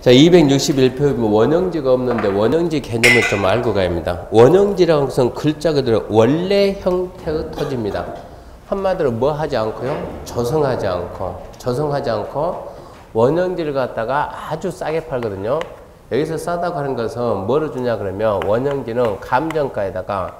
자, 261표 원형지가 없는데 원형지 개념을 좀 알고 가야 합니다. 원형지라는 것은 글자 그대로 원래 형태의 토지입니다. 한마디로 뭐 하지 않고요? 조성하지 않고 원형지를 갖다가 아주 싸게 팔거든요. 여기서 싸다고 하는 것은 뭐를 주냐 그러면 원형지는 감정가에다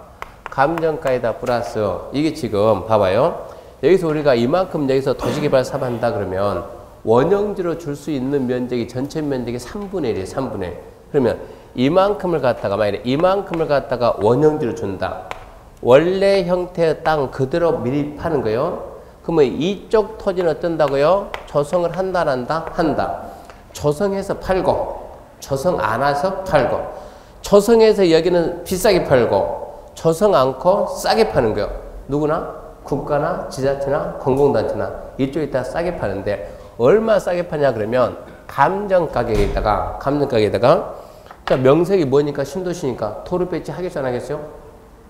플러스 이게 지금 봐봐요. 여기서 우리가 이만큼 여기서 도시개발 사업한다 그러면 원형지로 줄 수 있는 면적이 전체 면적이 3분의 1이에요. 3분의 1. 그러면 이만큼을 갖다가 만약에 이만큼을 갖다가 원형지로 준다. 원래 형태의 땅 그대로 미리 파는 거예요. 그러면 이쪽 토지는 어쩐다고요? 조성을 한다 안 한다? 한다. 조성해서 팔고 조성 안 해서 팔고 조성해서 여기는 비싸게 팔고 조성 않고 싸게 파는 거예요. 누구나? 국가나 지자체나 공공단체나 이쪽에 다 싸게 파는데 얼마 싸게 파냐 그러면 감정가격에다가 자 명색이 뭐니까 신도시니까 도로 배치 하겠어 안 하겠어요?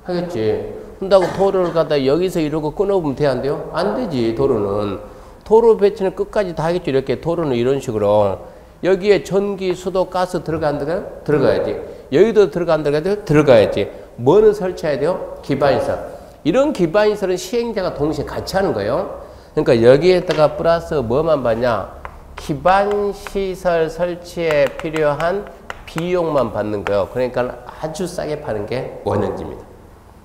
하겠지. 한다고 도로를 갖다 여기서 이러고 끊어보면 돼 안 돼요? 안 되지. 도로는 도로 배치는 끝까지 다 하겠죠. 이렇게 도로는 이런 식으로 여기에 전기, 수도, 가스 들어간다고요? 들어가야지. 여기도 들어간다고요? 들어가야지. 뭐는 설치해야 돼요? 기반시설. 이런 기반시설은 시행자가 동시에 같이 하는 거예요. 그러니까 여기에다가 플러스 뭐만 받냐? 기반시설 설치에 필요한 비용만 받는 거예요. 그러니까 아주 싸게 파는 게 원형지입니다.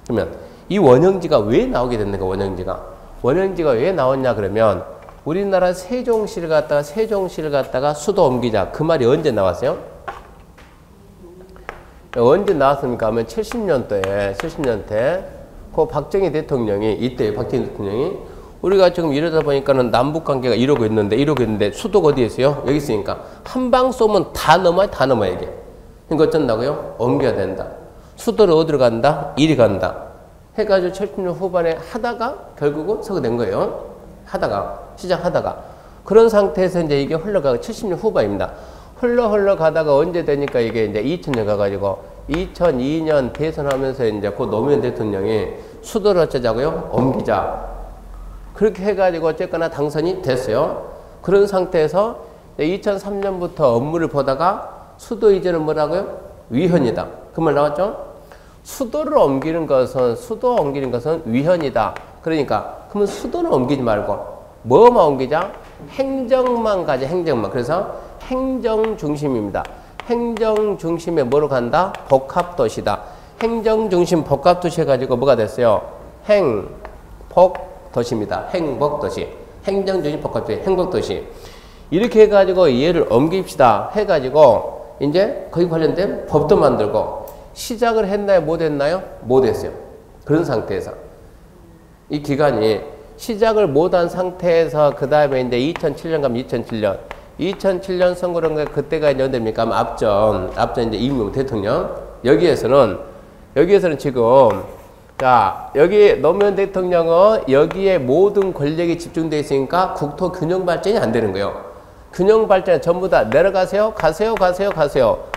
그러면 이 원형지가 왜 나오게 됐는가? 원형지가 왜 나왔냐 그러면 우리나라 세종시를 갖다가 수도 옮기자. 그 말이 언제 나왔어요? 언제 나왔습니까? 하면 70년대 그 박정희 대통령이 이때 박정희 대통령이 우리가 지금 이러다 보니까는 남북 관계가 이러고 있는데 수도가 어디에 있어요? 여기 있으니까 한 방 쏘면 다 넘어야 이게. 그러니까 어쩐다고요? 옮겨야 된다. 수도를 어디로 간다? 이리 간다. 해가지고 70년 후반에 하다가 결국은 서거된 거예요. 시작하다가 그런 상태에서 이제 이게 흘러가고 70년 후반입니다. 흘러가다가 언제 되니까 이게 이제 2000년 가가지고 2002년 대선하면서 이제 그 노무현 대통령이 수도를 어쩌자고요? 옮기자. 그렇게 해가지고 어쨌거나 당선이 됐어요. 그런 상태에서 2003년부터 업무를 보다가 수도 이전은 뭐라고요? 위헌이다. 그 말 나왔죠? 수도를 옮기는 것은 위헌이다. 그러니까 그러면 수도는 옮기지 말고 뭐만 옮기자? 행정만 가자. 그래서 행정 중심입니다. 행정 중심에 뭐로 간다? 복합도시다. 행정 중심 복합도시 해가지고 뭐가 됐어요? 행복도시입니다. 행복도시. 행정 중심 복합도시. 행복도시. 이렇게 해가지고 얘를 옮깁시다. 해가지고 이제 거기 관련된 법도 만들고 시작을 했나요? 못 했나요? 못 했어요. 그런 상태에서 이 기간이 시작을 못한 상태에서 그 다음에 이제 2007년 가면 2007년 선거를 한 게 그때가 이제 언제입니까? 앞전 이제 이명박 대통령. 여기에서는 지금 자 여기 노무현 대통령은 여기에 모든 권력이 집중되어 있으니까 국토 균형 발전이 안 되는 거예요. 균형 발전에 전부 다 내려가세요. 가세요.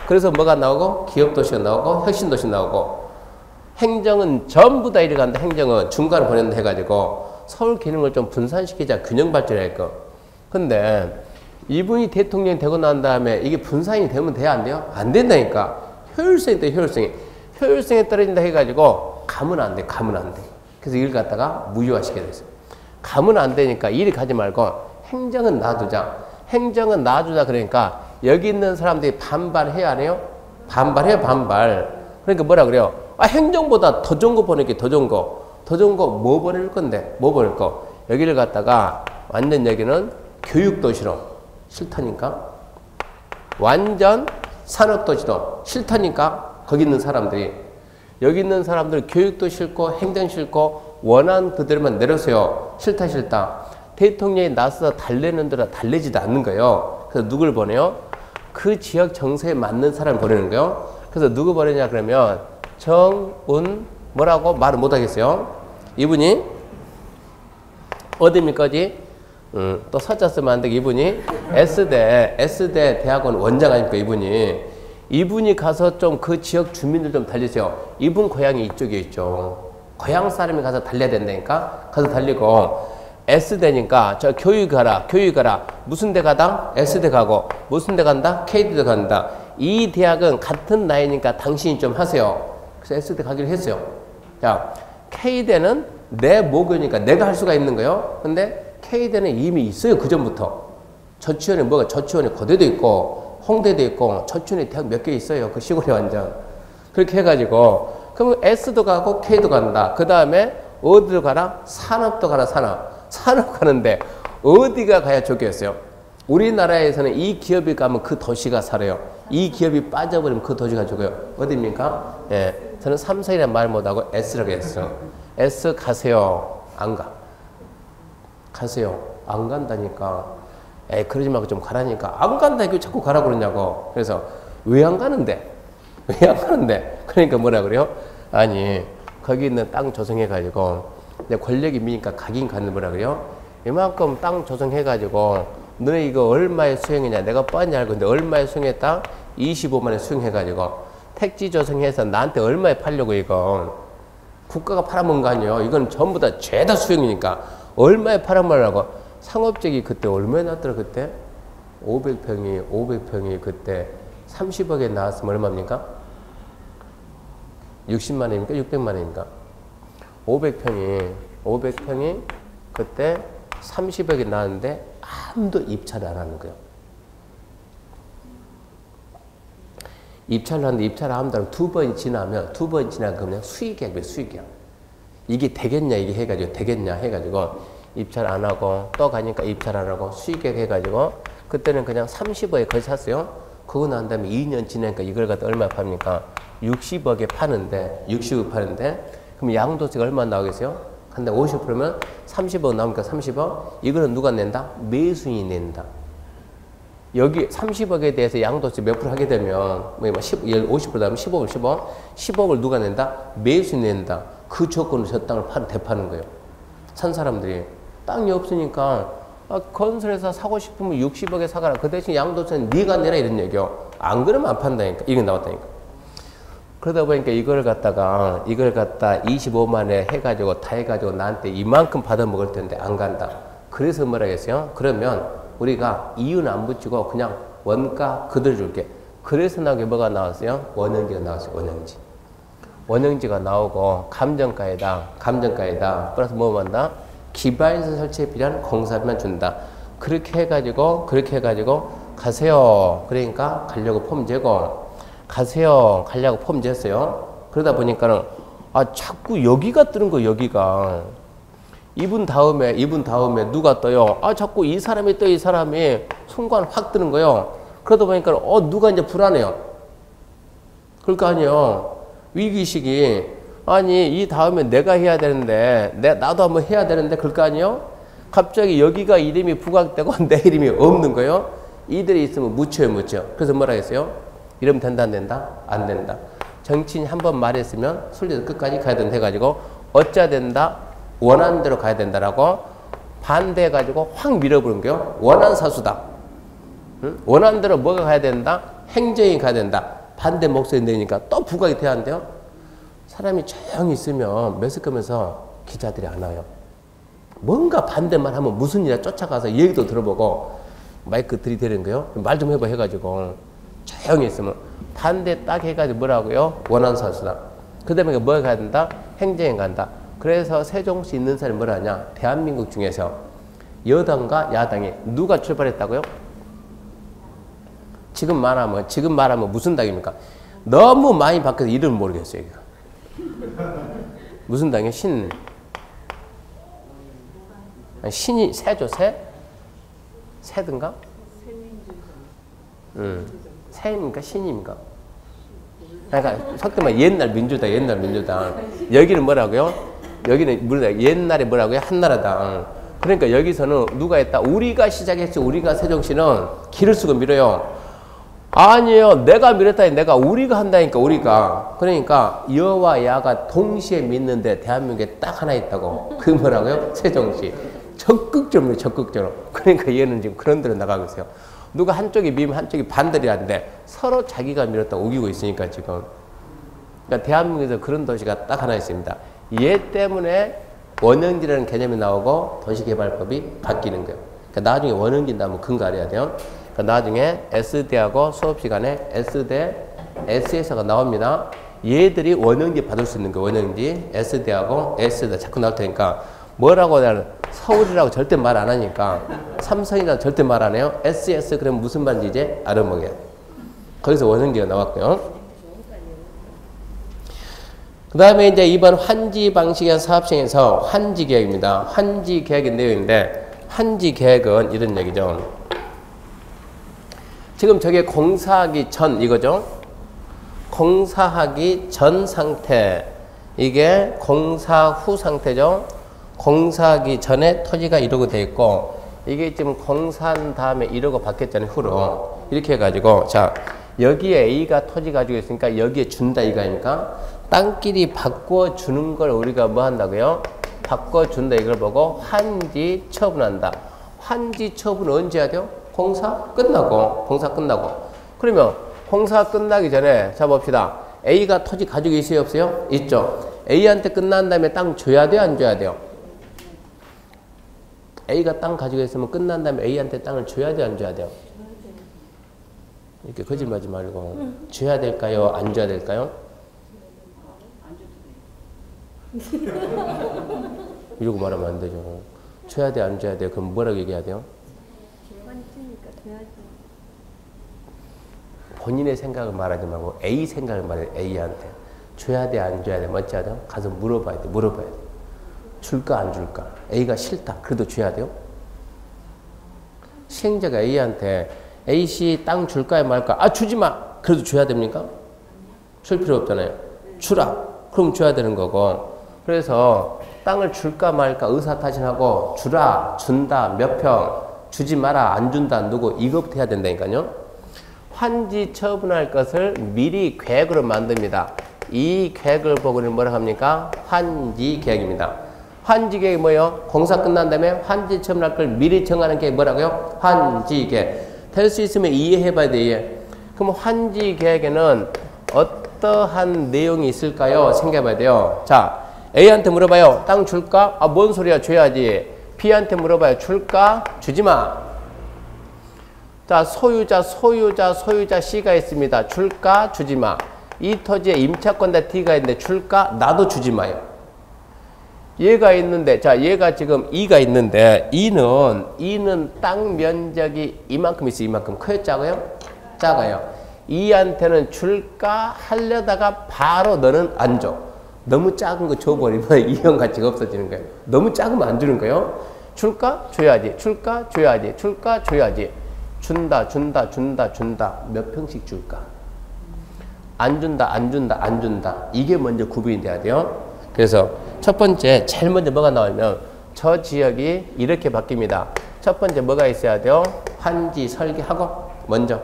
그래서 뭐가 나오고? 기업도시가 나오고 혁신도시 나오고 행정은 전부 다 이리 간다. 행정은 중간을 보낸다 해가지고 서울 기능을 좀 분산시키자. 균형 발전할 거. 근데 이분이 대통령이 되고 난 다음에 이게 분산이 되면 돼야 안 돼요? 안 된다니까. 효율성에 떨어진다 해가지고 가면 안 돼. 그래서 이걸 갖다가 무효화시켜야 됐어요. 가면 안 되니까 이리 가지 말고 행정은 놔두자. 그러니까 여기 있는 사람들이 반발해야 안 해요? 반발. 그러니까 뭐라 그래요? 행정보다 더 좋은 거 보낼게. 더 좋은 거 뭐 보낼 건데? 뭐 보낼 거? 여기를 갖다가 완전 여기는 교육도시로 싫다니까. 완전 산업도시로 싫다니까. 거기 있는 사람들이. 여기 있는 사람들 교육도 싫고 행정 싫고 원한 그대로만 내려서요. 싫다. 대통령이 나서서 달래는 데라 달래지도 않는 거예요. 그래서 누굴 보내요? 그 지역 정서에 맞는 사람을 보내는 거예요. 그래서 누구 보내냐 그러면 정운 뭐라고 말을 못 하겠어요. 이분이 어디입니까? 또 서자 쓰면 안 되게 이분이 S대 대학원 원장 아닙니까? 이분이 가서 좀 그 지역 주민들 좀 달리세요. 이분 고향이 이쪽에 있죠. 고향 사람이 가서 달려야 된다니까. 가서 달리고 S대니까 저 교육 가라. 무슨 대 가다? S대 가고. 무슨 대 간다? K대 간다. 이 대학은 같은 나이니까 당신이 좀 하세요. 그래서 S대 가기로 했어요. 자, K대는 내 모교니까 내가 할 수가 있는 거예요. 근데 K대는 이미 있어요. 그 전부터. 저치원에 뭐가 저치원에 고대도 있고 홍대도 있고 저치원에 대학 몇 개 있어요. 그 시골에 완전. 그렇게 해가지고 그러면 S도 가고 K도 간다. 그 다음에 어디로 가라? 산업도 가라. 산업 가는데 어디가 가야 좋겠어요? 우리나라에서는 이 기업이 가면 그 도시가 살아요. 이 기업이 빠져버리면 그 도시가 죽어요. 어디입니까? 예, 저는 삼성이라는 말 못하고 S라고 했어요. S 가세요. 안 가. 가세요. 안 간다니까. 에이, 그러지 말고 좀 가라니까. 안 간다. 이거 자꾸 가라 그러냐고. 그래서 왜 안 가는데? 왜 안 가는데? 그러니까 뭐라 그래요? 아니, 거기 있는 땅 조성해가지고, 내 권력이 미니까 가긴 가는 뭐라 그래요? 이만큼 땅 조성해가지고, 너네 이거 얼마에 수행했냐? 내가 뻔히 알고 있는데, 얼마에 수행했다? 25만에 수행해가지고, 택지 조성해서 나한테 얼마에 팔려고 이거. 국가가 팔아먹은 거 아니에요? 이건 전부 다 죄다 수행이니까. 얼마에 팔아먹으려고. 상업적이 그때 얼마에 났더라, 그때? 500평이 그때 30억에 나왔으면 얼마입니까? 60만 원입니까? 600만 원입니까? 500평이 그때 30억에 나왔는데 아무도 입찰을 안 하는 거예요. 입찰을 하는데 입찰을 한다면 두 번 지나면 그냥 수익이야, 수익이야. 이게 되겠냐, 이게 해가지고, 되겠냐 해가지고, 입찰 안 하고, 또 가니까 입찰 안 하고, 수익액 해가지고, 그때는 그냥 30억에 거의 샀어요. 그거 난 다음에 2년 지나니까 이걸 갖다 얼마 파니까 60억에 파는데, 그럼 양도세가 얼마 나오겠어요? 근데 50%면 30억 나오니까 30억? 이거는 누가 낸다? 매수인이 낸다. 여기 30억에 대해서 양도세 몇 프로 하게 되면, 50% 나오면 15억을 누가 낸다? 매수인이 낸다. 그 조건으로 저 땅을 되파는 거예요. 산 사람들이. 땅이 없으니까, 건설회사 사고 싶으면 60억에 사가라. 그 대신 양도세는 네가 내라 이런 얘기요. 안 그러면 안 판다니까. 이게 나왔다니까. 그러다 보니까 이걸 갖다 25만에 해가지고 다 해가지고 나한테 이만큼 받아 먹을 텐데 안 간다. 그래서 뭐라 했어요? 그러면 우리가 이유는 안 붙이고 그냥 원가 그대로 줄게. 그래서 나오게 뭐가 나왔어요? 원형지가 나왔어요. 원형지가 나오고 감정가에다 플러스 뭐 한다? 기반시설 설치에 필요한 공사비만 준다. 그렇게 해가지고 가세요. 그러니까 가려고 폼 재고 가세요. 가려고 폼 쟀어요. 그러다 보니까는 자꾸 여기가 뜨는 거예요. 여기가. 이분 다음에 누가 떠요? 자꾸 이 사람이 떠. 이 사람이 순간 확 뜨는 거예요. 그러다 보니까 누가 이제 불안해요. 그럴 거 아니에요. 위기의식이 이 다음에 내가 해야 되는데 나도 한번 해야 되는데 그럴 거 아니에요? 갑자기 여기가 이름이 부각되고 내 이름이 없는 거예요. 이들이 있으면 묻혀요. 그래서 뭐라 했어요? 이러면 된다 안 된다? 안 된다. 정치인이 한번 말했으면 순리에서 끝까지 가야 된다 해가지고 어찌해야 된다? 원하는 대로 가야 된다라고 반대해가지고 확 밀어버린 거예요. 원한 사수다. 응? 원하는 대로 뭐가 가야 된다? 행정이 가야 된다. 반대 목소리 내니까 또 부각이 돼야 한대요. 사람이 조용히 있으면 매스컴에서 기자들이 안 와요. 뭔가 반대만 하면 무슨 일이야 쫓아가서 얘기도 들어보고 마이크 들이대는 거예요. 말 좀 해봐 해가지고 조용히 있으면 반대 딱 해가지고 뭐라고요? 원한사수다. 그 다음에 뭐가 가야 된다? 행정에 간다. 그래서 세종시 있는 사람이 뭐라 하냐? 대한민국 중에서 여당과 야당이 누가 출발했다고요? 지금 말하면 무슨 당입니까? 너무 많이 바뀌어서 이름을 모르겠어요. 무슨 당이에요? 신이 새죠, 새? 새든가? 새입니까? 신입니까? 그러니까 속된 말 옛날 민주당. 여기는 뭐라고요? 여기는 옛날에 뭐라고요? 한나라당. 그러니까 여기서는 누가 했다? 우리가 시작했죠. 우리가 세종시는 길을 쓰고 밀어요. 아니에요. 내가 밀었다니 우리가 한다니까 우리가. 그러니까 여와 야가 동시에 믿는데 대한민국에 딱 하나 있다고. 그게 뭐라고요? 세종시. 적극적으로. 그러니까 얘는 지금 그런 데로 나가고 있어요. 누가 한쪽이 밀면 한쪽이 반대를 하는데 서로 자기가 밀었다고 우기고 있으니까 지금. 그러니까 대한민국에서 그런 도시가 딱 하나 있습니다. 얘 때문에 원형지라는 개념이 나오고 도시개발법이 바뀌는 거예요. 그러니까 나중에 원형지 나오면 근거 알아야 돼요. 그러니까 나중에 S대하고 수업 시간에 S대, S에서가 나옵니다. 얘들이 원형지 받을 수 있는 거예요. 원형지 S대하고 S대 자꾸 나올 테니까 뭐라고 나는 서울이라고 절대 말 안 하니까 삼성이라고 절대 말 안 해요. SS 그러면 무슨 말인지 이제 알아보게. 거기서 원형지가 나왔고요. 그 다음에 이제 이번 환지 방식의 사업시행에서 환지 계획입니다. 환지 계획의 내용인데 환지 계획은 이런 얘기죠. 지금 저게 공사하기 전 이거죠. 공사하기 전 상태, 이게 공사 후 상태죠. 공사하기 전에 토지가 이러고 돼 있고, 이게 지금 공사한 다음에 이러고 바뀌었잖아요. 후로 이렇게 해가지고, 자 여기에 A가 토지 가지고 있으니까 여기에 준다 이거니까 땅끼리 바꿔주는 걸 우리가 뭐 한다고요? 바꿔준다 이걸 보고 환지 처분한다. 환지 처분은 언제 해야 돼요? 공사 끝나고. 공사 끝나고. 그러면 공사 끝나기 전에 자 봅시다. A가 토지 가지고 있어요 없어요? 있죠. A한테 끝난 다음에 땅 줘야 돼요 안 줘야 돼요? A가 땅 가지고 있으면 끝난 다음에 A한테 땅을 줘야 돼요 안 줘야 돼요? 이렇게 거짓말하지 말고 줘야 될까요 안 줘야 될까요? 이러고 말하면 안 되죠. 줘야 돼 안 줘야 돼? 그럼 뭐라고 얘기해야 돼요? 본인의 생각을 말하지 말고 A 생각을 말해요. A한테 줘야 돼 안 줘야 돼? 뭔지 알아요? 가서 물어봐야 돼. 물어봐야 돼. 줄까 안 줄까? A가 싫다. 그래도 줘야 돼요? 시행자가 A한테 A씨 땅 줄까요 말까? 아 주지 마. 그래도 줘야 됩니까? 줄 필요 없잖아요. 주라. 그럼 줘야 되는 거고. 그래서 땅을 줄까 말까 의사타진하고 주라, 준다, 몇 평, 주지 마라, 안 준다, 누구 이것부터 해야 된다니까요. 환지 처분할 것을 미리 계획으로 만듭니다. 이 계획을 보고는 뭐라 합니까? 환지 계획입니다. 환지 계획이 뭐예요? 공사 끝난 다음에 환지 처분할 걸 미리 정하는 게 뭐라고요? 환지 계획. 될 수 있으면 이해해 봐야 돼. 이해. 그럼 환지 계획에는 어떠한 내용이 있을까요? 생각해 봐야 돼요. 자, A한테 물어봐요. 땅 줄까? 아, 뭔 소리야? 줘야지. B한테 물어봐요. 줄까? 주지 마. 자, 소유자 C가 있습니다. 줄까? 주지 마. 이 토지에 임차권자 D가 있는데 줄까? 나도 주지 마요. 얘가 있는데, 자, 얘가 지금 E가 있는데, E는 땅 면적이 이만큼 있어요. 이만큼. 커요? 작아요? 작아요. E한테는 줄까? 하려다가 바로 너는 안 줘. 너무 작은 거 줘버리면 이용 가치가 없어지는 거예요. 너무 작으면 안 주는 거예요. 줄까? 줘야지. 줄까? 줘야지. 줄까? 줘야지. 준다. 몇 평씩 줄까? 안 준다. 이게 먼저 구분이 돼야 돼요. 그래서 첫 번째, 제일 먼저 뭐가 나오면 저 지역이 이렇게 바뀝니다. 첫 번째 뭐가 있어야 돼요? 환지 설계하고 먼저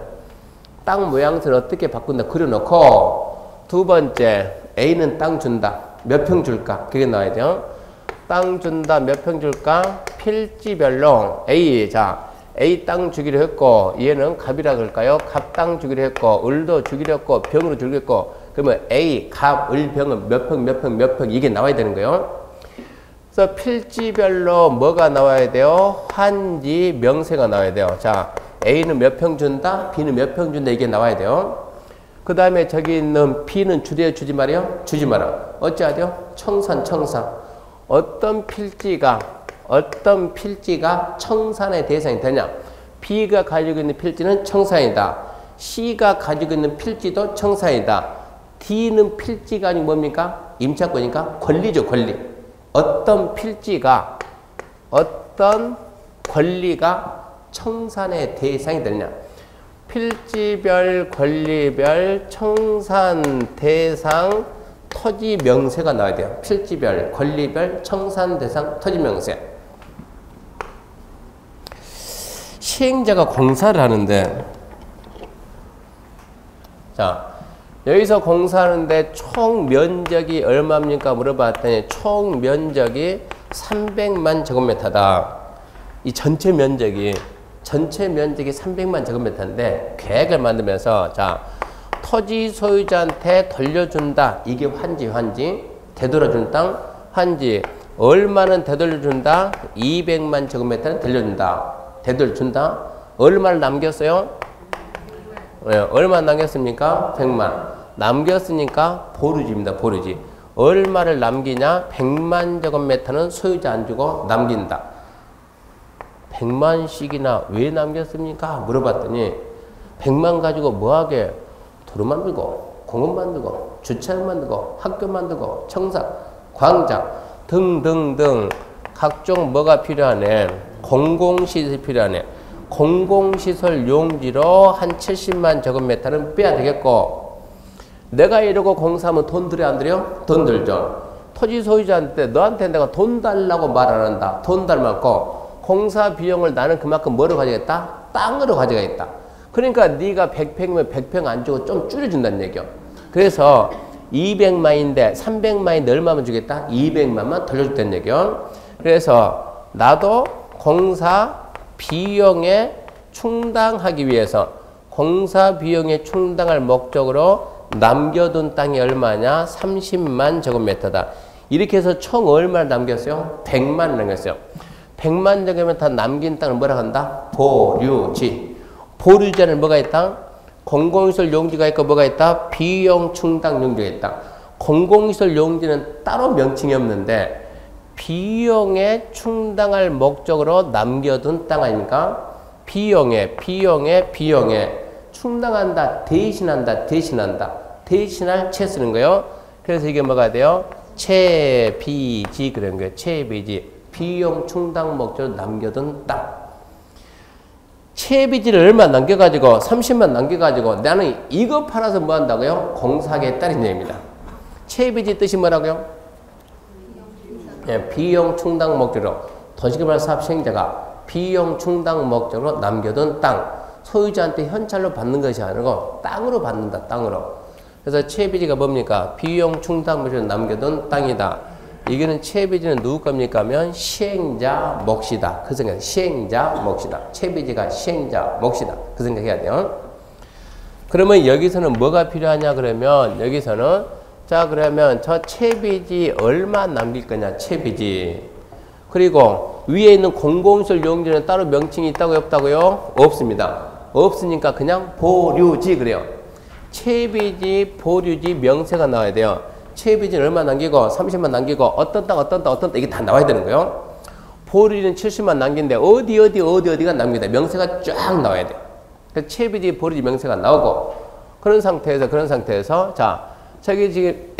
땅 모양새를 어떻게 바꾼다 그려놓고, 두 번째 A는 땅 준다. 몇 평 줄까? 그게 나와야 돼요. 땅 준다. 몇 평 줄까? 필지별로 A. 자, A 땅 주기로 했고, 얘는 갑이라 그럴까요? 갑 땅 주기로 했고, 을도 주기로 했고, 병으로 주기로 했고, 그러면 A, 갑, 을, 병은 몇 평 이게 나와야 되는 거예요. 그래서 필지별로 뭐가 나와야 돼요? 환지 명세가 나와야 돼요. 자, A는 몇 평 준다? B는 몇 평 준다? 이게 나와야 돼요. 그 다음에 저기 있는 B는 주래요? 주지 말아요? 주지 마라. 어찌해야 돼요? 청산. 어떤 필지가 청산의 대상이 되냐? B가 가지고 있는 필지는 청산이다. C가 가지고 있는 필지도 청산이다. D는 필지가 아니고 뭡니까? 임차권이니까 권리죠, 권리. 어떤 권리가 청산의 대상이 되느냐? 필지별, 권리별, 청산 대상, 토지 명세가 나와야 돼요. 필지별, 권리별, 청산 대상, 토지 명세. 시행자가 공사를 하는데, 자, 여기서 공사하는데 총 면적이 얼마입니까? 물어봤더니 총 면적이 300만 제곱미터다. 이 전체 면적이 300만 제곱미터인데 계획을 만들면서, 자, 토지 소유자한테 돌려준다. 이게 환지. 되돌아준 땅, 환지. 얼마는 되돌려준다? 200만 제곱미터는 돌려준다. 되돌려준다. 얼마를 남겼어요? 네, 얼마 남겼습니까? 100만. 남겼으니까 보류지입니다. 보류지. 얼마를 남기냐? 100만 제곱미터는 소유자 안 주고 남긴다. 100만씩이나 왜 남겼습니까? 물어봤더니 100만 가지고 뭐하게? 도로 만들고 공원 만들고 주차장 만들고 학교 만들고 청사, 광장 등등등 각종 뭐가 필요하네? 공공시설이 필요하네. 공공시설 용지로 한 70만 제곱미터는 빼야 되겠고, 내가 이러고 공사하면 돈 들여 안 들여? 돈 들죠. 토지 소유자한테 너한테 내가 돈 달라고 말 안 한다. 돈 달라고 공사 비용을 나는 그만큼 뭐로 가져가겠다? 땅으로 가져가겠다. 그러니까 네가 100평이면 100평 안 주고 좀 줄여준다는 얘기야. 그래서 200만인데 300만인데 얼마만 주겠다? 200만만 돌려줬다는 얘기야. 그래서 나도 공사 비용에 충당하기 위해서 공사 비용에 충당할 목적으로 남겨둔 땅이 얼마냐? 30만 제곱미터다. 이렇게 해서 총 얼마를 남겼어요? 100만 남겼어요. 100만 제곱미터 남긴 땅을 뭐라 한다? 보류지. 보류지에는 뭐가 있다? 공공시설 용지가 있고 뭐가 있다? 비용 충당 용지가 있다. 공공시설 용지는 따로 명칭이 없는데 비용에 충당할 목적으로 남겨둔 땅 아닙니까? 비용에 충당한다, 대신한다, 대신할 채 쓰는 거예요. 그래서 이게 뭐가 돼요? 채비지 그런 거예요. 채비지. 비용 충당 목적으로 남겨둔 땅. 채비지를 얼마 남겨가지고 30만 남겨가지고 나는 이거 팔아서 뭐 한다고요? 공사하겠다는 얘기입니다. 채비지 뜻이 뭐라고요? 예, 비용 충당 목적으로 도시개발 사업 시행자가 비용 충당 목적으로 남겨둔 땅. 소유자한테 현찰로 받는 것이 아니고 땅으로 받는다. 땅으로. 그래서 채비지가 뭡니까? 비용 충당 목적으로 남겨둔 땅이다. 이거는 채비지는 누구 겁니까? 하면 시행자 몫이다. 그 생각. 시행자 몫이다. 채비지가 시행자 몫이다. 그 생각해야 돼요. 그러면 여기서는 뭐가 필요하냐 그러면 여기서는 자 그러면 저 채비지 얼마 남길 거냐? 채비지. 그리고 위에 있는 공공시설 용지는 따로 명칭이 있다고요? 없다고요? 없습니다. 없으니까 그냥 보류지 그래요. 채비지, 보류지 명세가 나와야 돼요. 채비지는 얼마 남기고 30만 남기고 어떤 땅 이게 다 나와야 되는 거예요. 보류지는 70만 남긴데 어디가 남긴다. 명세가 쫙 나와야 돼요. 그래서 채비지, 보류지 명세가 나오고 그런 상태에서 자 저기 지금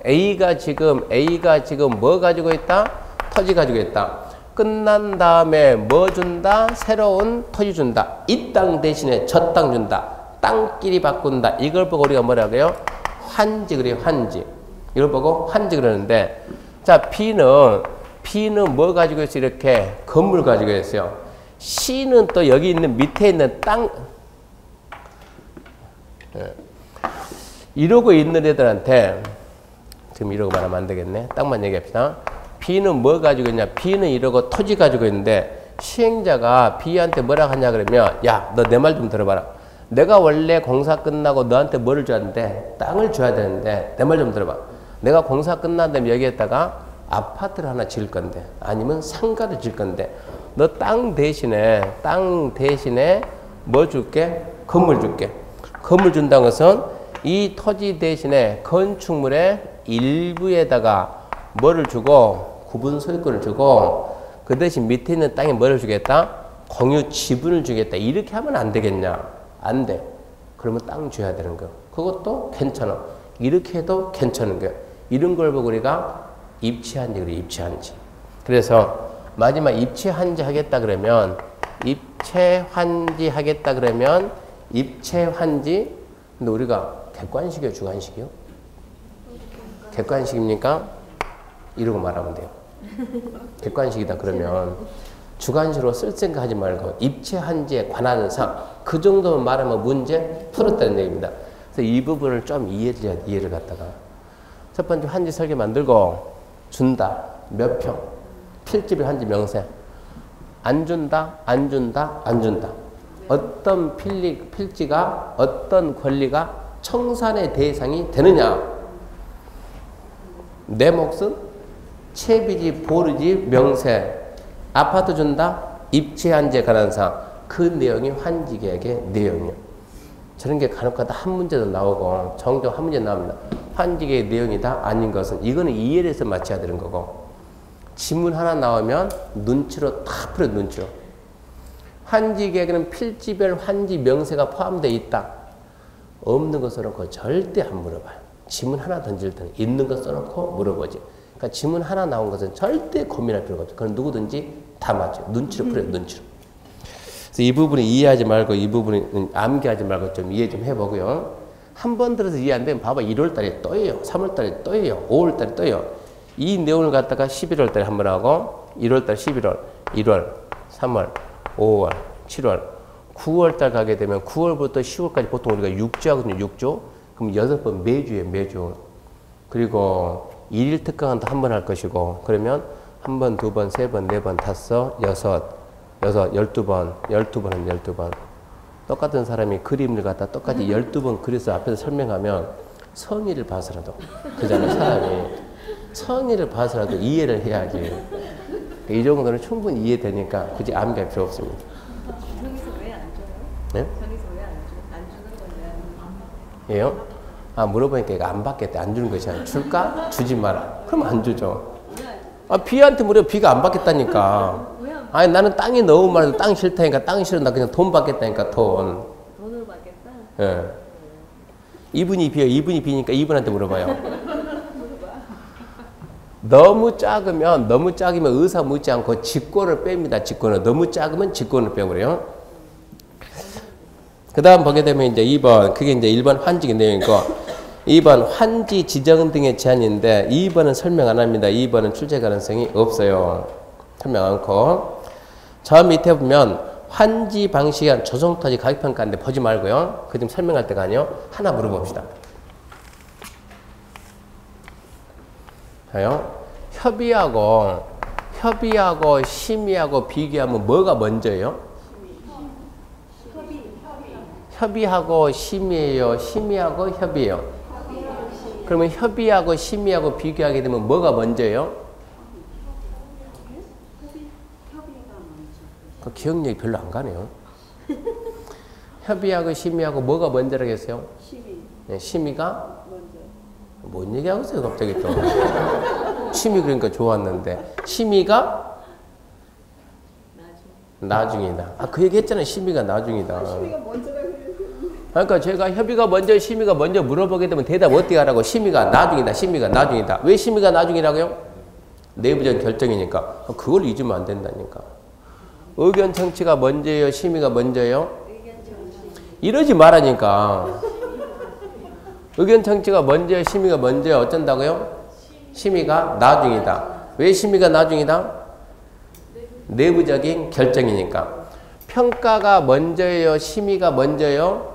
A가 지금 뭐 가지고 있다? 토지 가지고 있다. 끝난 다음에 뭐 준다? 새로운 토지 준다. 이 땅 대신에 저 땅 준다. 땅끼리 바꾼다. 이걸 보고 우리가 뭐라고요? 환지 그래요. 환지. 이걸 보고 환지 그러는데 자 B는 뭐 가지고 있어요? 이렇게 건물 가지고 있어요. C는 또 여기 있는 밑에 있는 땅 이러고 있는 애들한테 지금 이러고 말하면 안 되겠네. 땅만 얘기합시다. B는 뭐 가지고 있냐? B는 이러고 토지 가지고 있는데 시행자가 B한테 뭐라 하냐 그러면 야, 너 내 말 좀 들어봐라. 내가 원래 공사 끝나고 너한테 뭐를 줘야 되는데 땅을 줘야 되는데 내 말 좀 들어봐. 내가 공사 끝난 다음에 여기에다가 아파트를 하나 지을 건데 아니면 상가를 지을 건데 너 땅 대신에 뭐 줄게? 건물 줄게. 건물 준다는 것은 이 토지 대신에 건축물의 일부에다가 뭐를 주고 구분 소유권을 주고 그 대신 밑에 있는 땅에 뭐를 주겠다? 공유 지분을 주겠다. 이렇게 하면 안 되겠냐? 안 돼. 그러면 땅 줘야 되는 거. 그것도 괜찮아. 이렇게 해도 괜찮은 거야. 이런 걸 보고 우리가 입체한지 그래. 입체한지. 그래서 마지막 입체한지 하겠다 그러면 입체환지 근데 우리가 객관식이요 주관식이요? 객관식입니까? 이러고 말하면 돼요. 객관식이다 그러면 주관식으로 쓸 생각하지 말고 입체한지에 관한 상 그 정도만 말하면 문제 풀었다는 얘기입니다. 그래서 이 부분을 좀 이해를 갖다가 첫 번째 한지 설계 만들고 준다 몇 평 필지비 한지 명세 안 준다 어떤 필지가 어떤 권리가 청산의 대상이 되느냐 내 몫은 채비지, 보르지, 명세. 아파트 준다? 입지, 한제, 관한 사항. 그 내용이 환지계획의 내용이에요. 저런 게 간혹가다 한 문제도 나오고 종종 한 문제 나옵니다. 환지계획의 내용이다? 아닌 것은 이거는 이해를 해서 맞춰야 되는 거고 지문 하나 나오면 눈치로 다 풀어 눈치로. 환지계획에는 필지별 환지 명세가 포함되어 있다. 없는 거 써놓고 절대 안 물어봐요. 지문 하나 던질 때는 있는 거 써놓고 물어보지. 그러니까 지문 하나 나온 것은 절대 고민할 필요가 없죠. 그건 누구든지 다 맞죠. 눈치로 풀어요. 눈치로. 그래서 이 부분을 이해하지 말고 이 부분은 암기하지 말고 좀 이해 좀 해보고요. 한 번 들어서 이해 안 되면 봐봐. 1월달에 또예요. 3월달에 또예요. 5월달에 또예요. 이 내용을 갖다가 11월달에 한 번 하고 1월달, 11월, 1월, 3월, 5월, 7월, 9월달 가게 되면 9월부터 10월까지 보통 우리가 6주 하거든요. 6주. 그럼 6번 매주에 매주. 그리고 1일 특강은 또 한 번 할 것이고 그러면 한 번, 두 번, 세 번, 네 번, 다섯, 여섯, 12번, 12번은 12번. 똑같은 사람이 그림을 갖다 똑같이 12번 그려서 앞에서 설명하면 성의를 봐서라도 그잖아요. 사람이 성의를 봐서라도 이해를 해야지. 이 정도는 충분히 이해되니까 굳이 암기할 필요 없습니다. 저기서 왜 안 줘요? 네? 저기서 왜 안 줘? 안 주는 건데. 예요? 아, 물어보니까 이거 안 받겠대. 안 주는 것이 아니라 줄까? 주지 마라. 그럼 안 주죠. 아, 비한테 물어 비가 안 받겠다니까. 아니, 나는 땅이 너무 많아서 땅 싫다니까. 땅 싫어. 나 그냥 돈 받겠다니까, 돈. 돈으로 받겠다? 예. 이분이 비요. 이분이 비니까 이분한테 물어봐요. 너무 작으면 의사 묻지 않고 직권을 뺍니다. 직권을. 너무 작으면 직권을 빼버려요. 그 다음 보게 되면 이제 2번. 그게 이제 1번 환지의 내용이고 2번 환지 지정 등의 제한인데 2번은 설명 안 합니다. 2번은 출제 가능성이 없어요. 설명 않고. 저 밑에 보면 환지 방식의 조성토지 가격평가인데 보지 말고요. 그 좀 설명할 때가 아니요. 하나 물어봅시다. 협의하고 심의하고 비교하면 뭐가 먼저예요? 협의하고 심의예요? 심의하고 협의예요? 그러면 협의하고 심의하고 비교하게 되면 뭐가 먼저예요? 그 기억력이 별로 안 가네요. 협의하고 심의하고 뭐가 먼저라고 했어요? 네, 심의가? 뭔 얘기하고 있어요 갑자기 또. 심의 그러니까 좋았는데 심의가? 나중이다. 아, 그 얘기 했잖아요. 심의가 나중이다. 심의가 먼저라고 그랬어요. 그러니까 제가 협의가 먼저 심의가 먼저 물어보게 되면 대답 어떻게 하라고. 심의가 나중이다. 심의가 나중이다. 왜 심의가 나중이라고요? 내부적인 결정이니까. 그걸 잊으면 안 된다니까. 의견 청취가 먼저예요? 심의가 먼저예요? 이러지 말라니까. 의견 청취가 먼저예요? 심의가 먼저예요? 어쩐다고요? 심의가 나중이다. 왜 심의가 나중이다? 내부적인 결정이니까. 평가가 먼저예요? 심의가 먼저예요?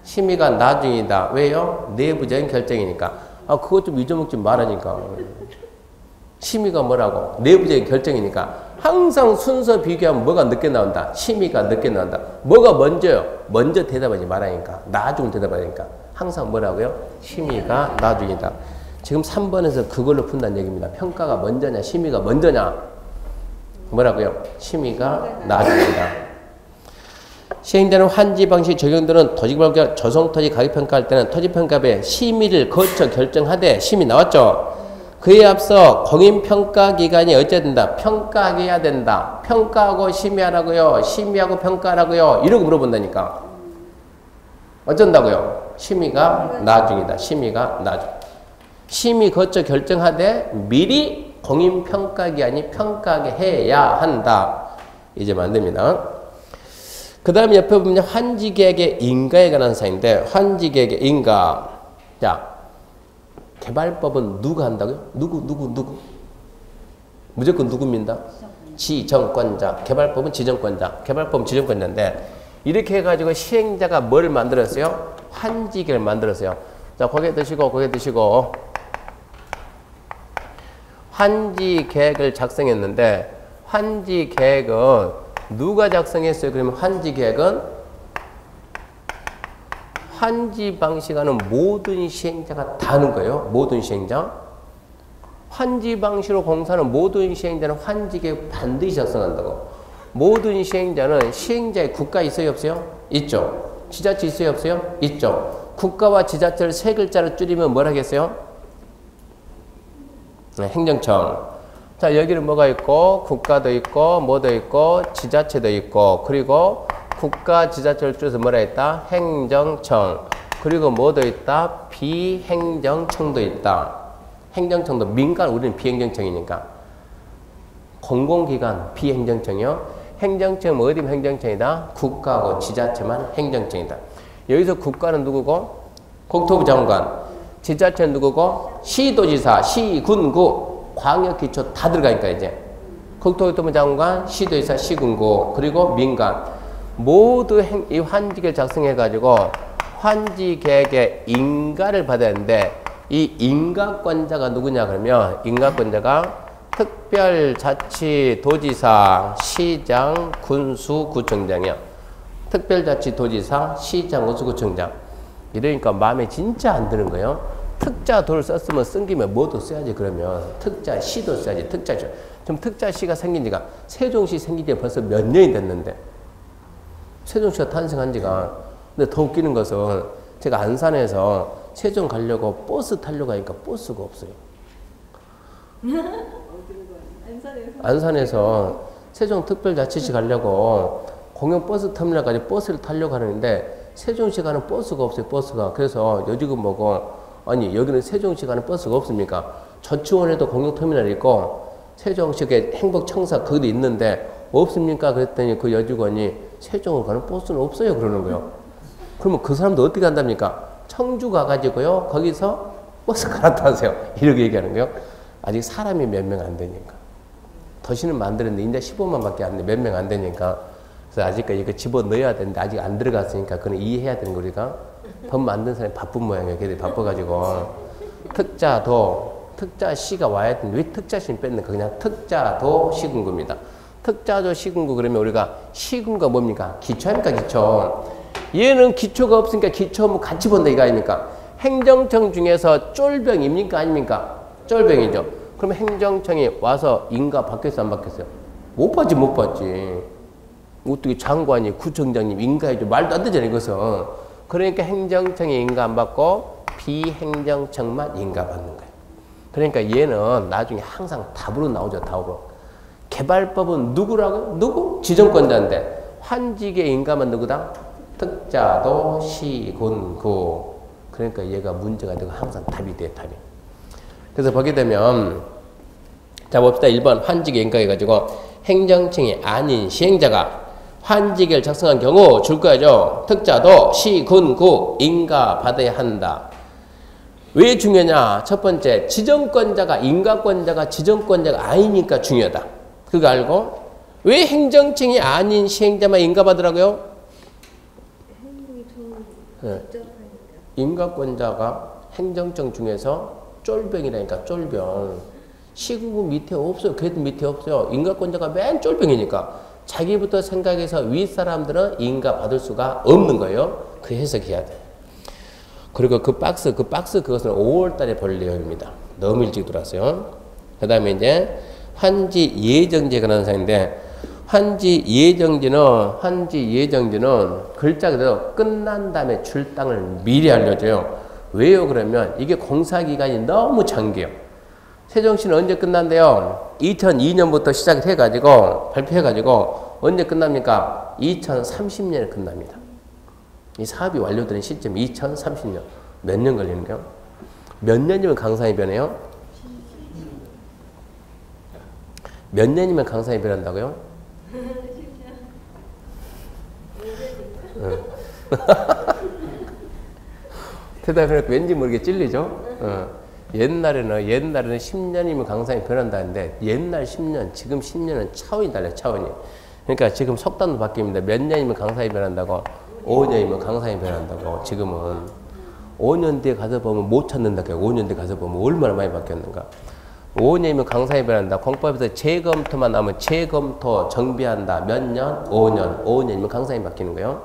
심의가 나중이다. 왜요? 내부적인 결정이니까. 아, 그것 좀 잊어먹지 말라니까. 심의가 뭐라고? 내부적인 결정이니까. 항상 순서 비교하면 뭐가 늦게 나온다? 심의가 늦게 나온다. 뭐가 먼저요? 먼저 대답하지 말라니까. 나중 대답하니까. 항상 뭐라고요? 심의가 나중이다. 지금 3번에서 그걸로 푼다는 얘기입니다. 평가가 먼저냐, 심의가 먼저냐. 뭐라고요? 심의가 나중이다. 시행되는 환지 방식 적용되는 토지개발과 조성토지 가격평가할 때는 토지평가부의 심의를 거쳐 결정하되 심의 나왔죠? 그에 앞서 공인평가기관이 어째야 된다? 평가해야 된다. 평가하고 심의하라고요? 심의하고 평가하라고요? 이러고 물어본다니까. 어쩐다고요? 심의가 나중이다. 심의가 나중. 심의 거쳐 결정하되 미리 공인평가기관이 평가하게 해야 한다. 이제 만듭니다. 그 다음에 옆에 보면 환지계획의 인가에 관한 사항인데 환지계획의 인가. 자, 개발법은 누가 한다고요? 누구? 무조건 누구입니다? 지정권자. 개발법은 지정권자. 개발법은 지정권자인데 이렇게 해가지고 시행자가 뭘 만들었어요? 환지계획을 만들었어요. 자, 고개 드시고 환지계획을 작성했는데 환지계획은 누가 작성했어요? 그러면 환지계획은 환지 방식하는 모든 시행자가 다 하는 거예요. 모든 시행자. 환지 방식으로 공사는 모든 시행자는 환지에 반드시 작성한다고. 모든 시행자는 시행자의 국가 있어요, 없어요? 있죠. 지자체 있어요, 없어요? 있죠. 국가와 지자체를 세 글자로 줄이면 뭐라 하겠어요? 네, 행정청. 자, 여기는 뭐가 있고, 국가도 있고, 뭐도 있고, 지자체도 있고, 그리고 국가, 지자체를 줄여서 뭐라 했다? 행정청. 그리고 뭐도 있다? 비행정청도 있다. 행정청도 민간, 우리는 비행정청이니까. 공공기관, 비행정청이요. 행정청, 어디 행정청이다? 국가하고 지자체만 행정청이다. 여기서 국가는 누구고? 국토부 장관. 지자체는 누구고? 시도지사, 시, 군, 구. 광역기초 다 들어가니까 이제. 국토부 장관, 시도지사, 시군구. 그리고 민간. 모두 이 환지계를 작성해가지고 환지계획의 인가를 받아야 하는데 이 인가권자가 누구냐 그러면 인가권자가 특별자치도지사, 시장, 군수, 구청장이야. 특별자치도지사, 시장, 군수, 구청장. 이러니까 마음에 진짜 안 드는 거예요. 특자도를 썼으면 쓴 김에 뭐도 써야지 그러면. 특자시도 써야지. 특자시. 좀 특자시가 생긴 지가 세종시 생긴 지 벌써 몇 년이 됐는데. 세종시가 탄생한 지가. 근데 더 웃기는 것은 제가 안산에서 세종 가려고 버스 타려고 하니까 버스가 없어요. 안산에서 세종특별자치시 가려고 공영버스터미널까지 버스를 타려고 하는데 세종시 가는 버스가 없어요. 버스가. 그래서 요즘은 뭐고 아니 여기는 세종시 가는 버스가 없습니까? 저치원에도 공영터미널이 있고 세종시의 행복청사 거기도 있는데 없습니까? 그랬더니 그 여직원이 세종을 가는 버스는 없어요 그러는 거예요. 그러면 그 사람도 어떻게 한답니까? 청주 가가지고요 거기서 버스 갈아타세요 이렇게 얘기하는 거예요. 아직 사람이 몇 명 안 되니까. 도시는 만드는데 이제 15만 밖에 안 돼. 몇 명 안 되니까. 그래서 아직까지 이거 집어넣어야 되는데 아직 안 들어갔으니까 그건 이해해야 되는 거 우리가. 법 만든 사람이 바쁜 모양이에요. 걔들이 바빠가지고. 특자도, 특자시가 와야 되는데 왜 특자시는 뺐는가? 그냥 특자도 시군구입니다. 특자도 시군구 그러면 우리가 시군구가 뭡니까? 기초 아닙니까? 기초. 얘는 기초가 없으니까 기초 뭐 같이 본다 이거 아닙니까? 행정청 중에서 쫄병입니까? 아닙니까? 쫄병이죠. 그러면 행정청이 와서 인가 받겠어 안 받겠어요? 못 받지 못 받지. 어떻게 장관이 구청장님 인가해줘. 말도 안 되잖아요 이것은. 그러니까 행정청이 인가 안 받고 비행정청만 인가 받는 거예요. 그러니까 얘는 나중에 항상 답으로 나오죠. 답으로. 개발법은 누구라고? 누구? 지정권자인데 환지계 인가만 누구다? 특자도 시군구. 그러니까 얘가 문제가 되고 항상 답이 돼 답이. 그래서 보게 되면 자 봅시다. 1번 환지계 인가해가지고 행정청이 아닌 시행자가 환지계를 작성한 경우 줄 거죠. 특자도 시, 군, 구 인가 받아야 한다. 왜 중요하냐? 첫 번째 지정권자가 인가권자가 지정권자가 아니니까 중요하다. 그거 알고 왜 행정청이 아닌 시행자만 인가 받으라고요? 네. 인가권자가 행정청 중에서 쫄병이라니까 쫄병. 시군구 밑에 없어요. 그래도 밑에 없어요. 인가권자가 맨 쫄병이니까 자기부터 생각해서 윗사람들은 인가 받을 수가 없는 거예요. 그 해석해야 돼. 그리고 그 박스 그것은 5월 달에 볼 내용입니다. 너무 일찍 들어왔어요. 그 다음에 이제 환지 예정지에 관한 사항인데 환지 예정지는 글자 그대로 끝난 다음에 줄 땅을 미리 알려줘요. 왜요? 그러면 이게 공사기간이 너무 장기예요. 세종시는 언제 끝난대요? 2002년부터 시작해가지고 발표해가지고 언제 끝납니까? 2030년에 끝납니다. 이 사업이 완료되는 시점이 2030년. 몇 년 걸리는가요? 몇 년이면 강산이 변해요? 몇 년이면 강산이 변한다고요? 대답해놓고 왠지 모르게 찔리죠? 옛날에는 10년이면 강산이 변한다는데 옛날 10년, 지금 10년은 차원이 달라요. 차원이. 그러니까 지금 속단도 바뀝니다. 몇 년이면 강산이 변한다고? 5년이면 강산이 변한다고. 지금은 5년 뒤에 가서 보면 못 찾는다. 5년 뒤에 가서 보면 얼마나 많이 바뀌었는가. 5년이면 강산이 변한다. 공법에서 재검토만 나오면 재검토 정비한다. 몇 년? 5년. 5년이면 강산이 바뀌는 거예요.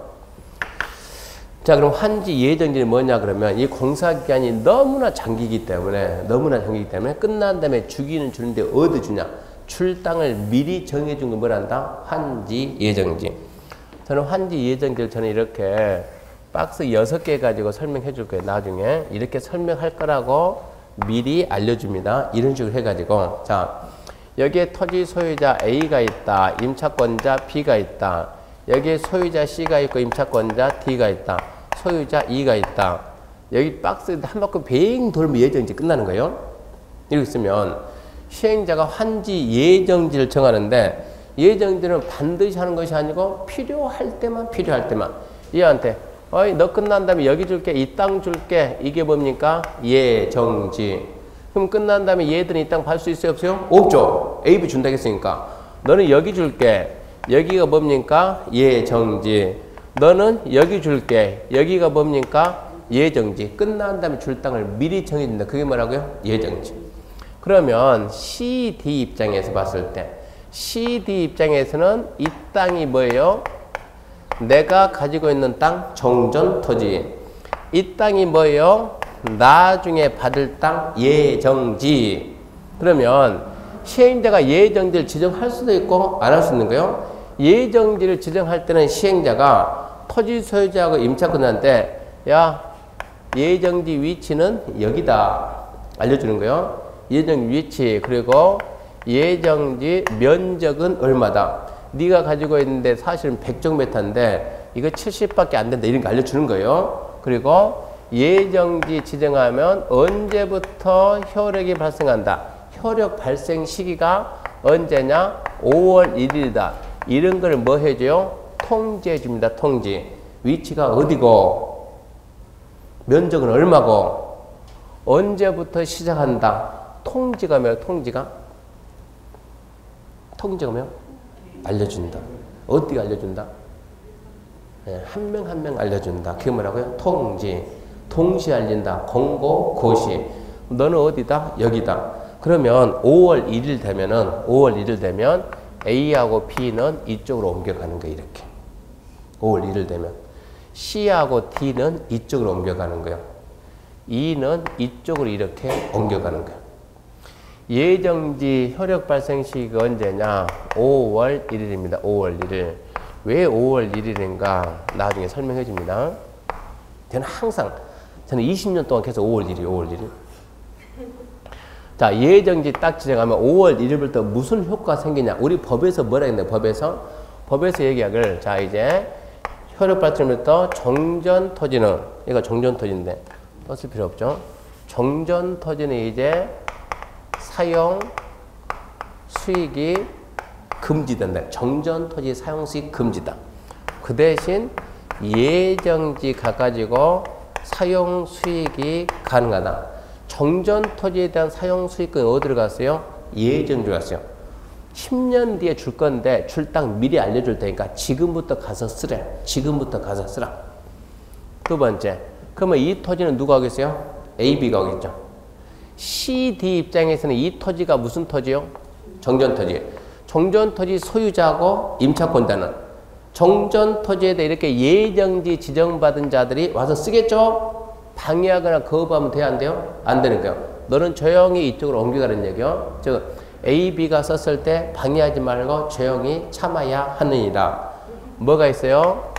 자, 그럼 환지 예정지는 뭐냐 그러면 이 공사기간이 너무나 장기이기 때문에 끝난 다음에 주기는 주는데 어디 주냐? 출당을 미리 정해준 건 뭐란다? 환지 예정지. 저는 환지 예정지를 저는 이렇게 박스 6개 가지고 설명해 줄 거예요. 나중에 이렇게 설명할 거라고 미리 알려줍니다. 이런 식으로 해가지고 자, 여기에 토지 소유자 A가 있다. 임차권자 B가 있다. 여기에 소유자 C가 있고 임차권자 D가 있다. 소유자 E가 있다. 여기 박스 한 바퀴 뱅 돌면 예정지 끝나는 거예요. 이렇게 쓰면 시행자가 환지 예정지를 정하는데 예정지는 반드시 하는 것이 아니고 필요할 때만 얘한테 어이 너 끝난 다음에 여기 줄게 이 땅 줄게 이게 뭡니까? 예정지. 그럼 끝난 다음에 얘들은 이 땅 받을 수 있어요 없어요? 없죠. A, B 준다고 했으니까 너는 여기 줄게 여기가 뭡니까? 예정지. 너는 여기 줄게 여기가 뭡니까? 예정지. 끝난 다음에 줄 땅을 미리 정해준다. 그게 뭐라고요? 예정지. 그러면 CD 입장에서 봤을 때 CD 입장에서는 이 땅이 뭐예요? 내가 가지고 있는 땅 정전토지. 이 땅이 뭐예요? 나중에 받을 땅 예정지. 그러면 시행자가 예정지를 지정할 수도 있고 안 할 수 있는 거예요. 예정지를 지정할 때는 시행자가 토지 소유자하고 임차권자한테 야 예정지 위치는 여기다 알려주는 거예요. 예정지 위치 그리고 예정지 면적은 얼마다. 네가 가지고 있는데 사실은 100제곱미터인데 이거 70밖에 안 된다. 이런 거 알려주는 거예요. 그리고 예정지 지정하면 언제부터 효력이 발생한다. 효력 발생 시기가 언제냐? 5월 1일이다. 이런 걸 뭐 해줘요? 통지해 줍니다. 통지. 위치가 어디고 면적은 얼마고 언제부터 시작한다. 통지가 뭐야? 통지가 뭐야? 알려준다. 어떻게 알려준다? 네, 한 명 한 명 알려준다. 그게 뭐라고요? 통지. 동시에 알린다. 공고, 고시. 너는 어디다? 여기다. 그러면 5월 1일 되면 A하고 B는 이쪽으로 옮겨가는 거예요. 이렇게. 5월 1일 되면. C하고 D는 이쪽으로 옮겨가는 거예요. E는 이쪽으로 이렇게 옮겨가는 거예요. 예정지 효력 발생 시기가 언제냐? 5월 1일입니다. 5월 1일. 왜 5월 1일인가? 나중에 설명해 줍니다. 저는 20년 동안 계속 5월 1일. 자, 예정지 딱 지정하면 5월 1일부터 무슨 효과가 생기냐? 우리 법에서 뭐라 했나요? 법에서 얘기하기를 자, 이제 효력 발생부터 정전토지는 이거 정전토지인데 떴을 필요 없죠. 정전토지는 이제 사용 수익이 금지된다. 정전토지 사용 수익 금지다. 그 대신 예정지 가가지고 사용 수익이 가능하다. 정전토지에 대한 사용 수익은 어디로 갔어요? 예정지로 갔어요. 10년 뒤에 줄 건데 줄 땅 미리 알려줄 테니까 지금부터 가서 쓰래. 두 번째, 그러면 이 토지는 누가 하겠어요? A, B가 하겠죠. C, D 입장에서는 이 토지가 무슨 토지요? 정전토지. 정전토지 소유자하고 임차권자는 정전토지에 대해 이렇게 예정지 지정받은 자들이 와서 쓰겠죠? 방해하거나 거부하면 돼요? 안 돼요? 안 되는 거예요. 너는 조용히 이쪽으로 옮겨가는 얘기요. 즉 A, B가 썼을 때 방해하지 말고 조용히 참아야 하느니라. 뭐가 있어요?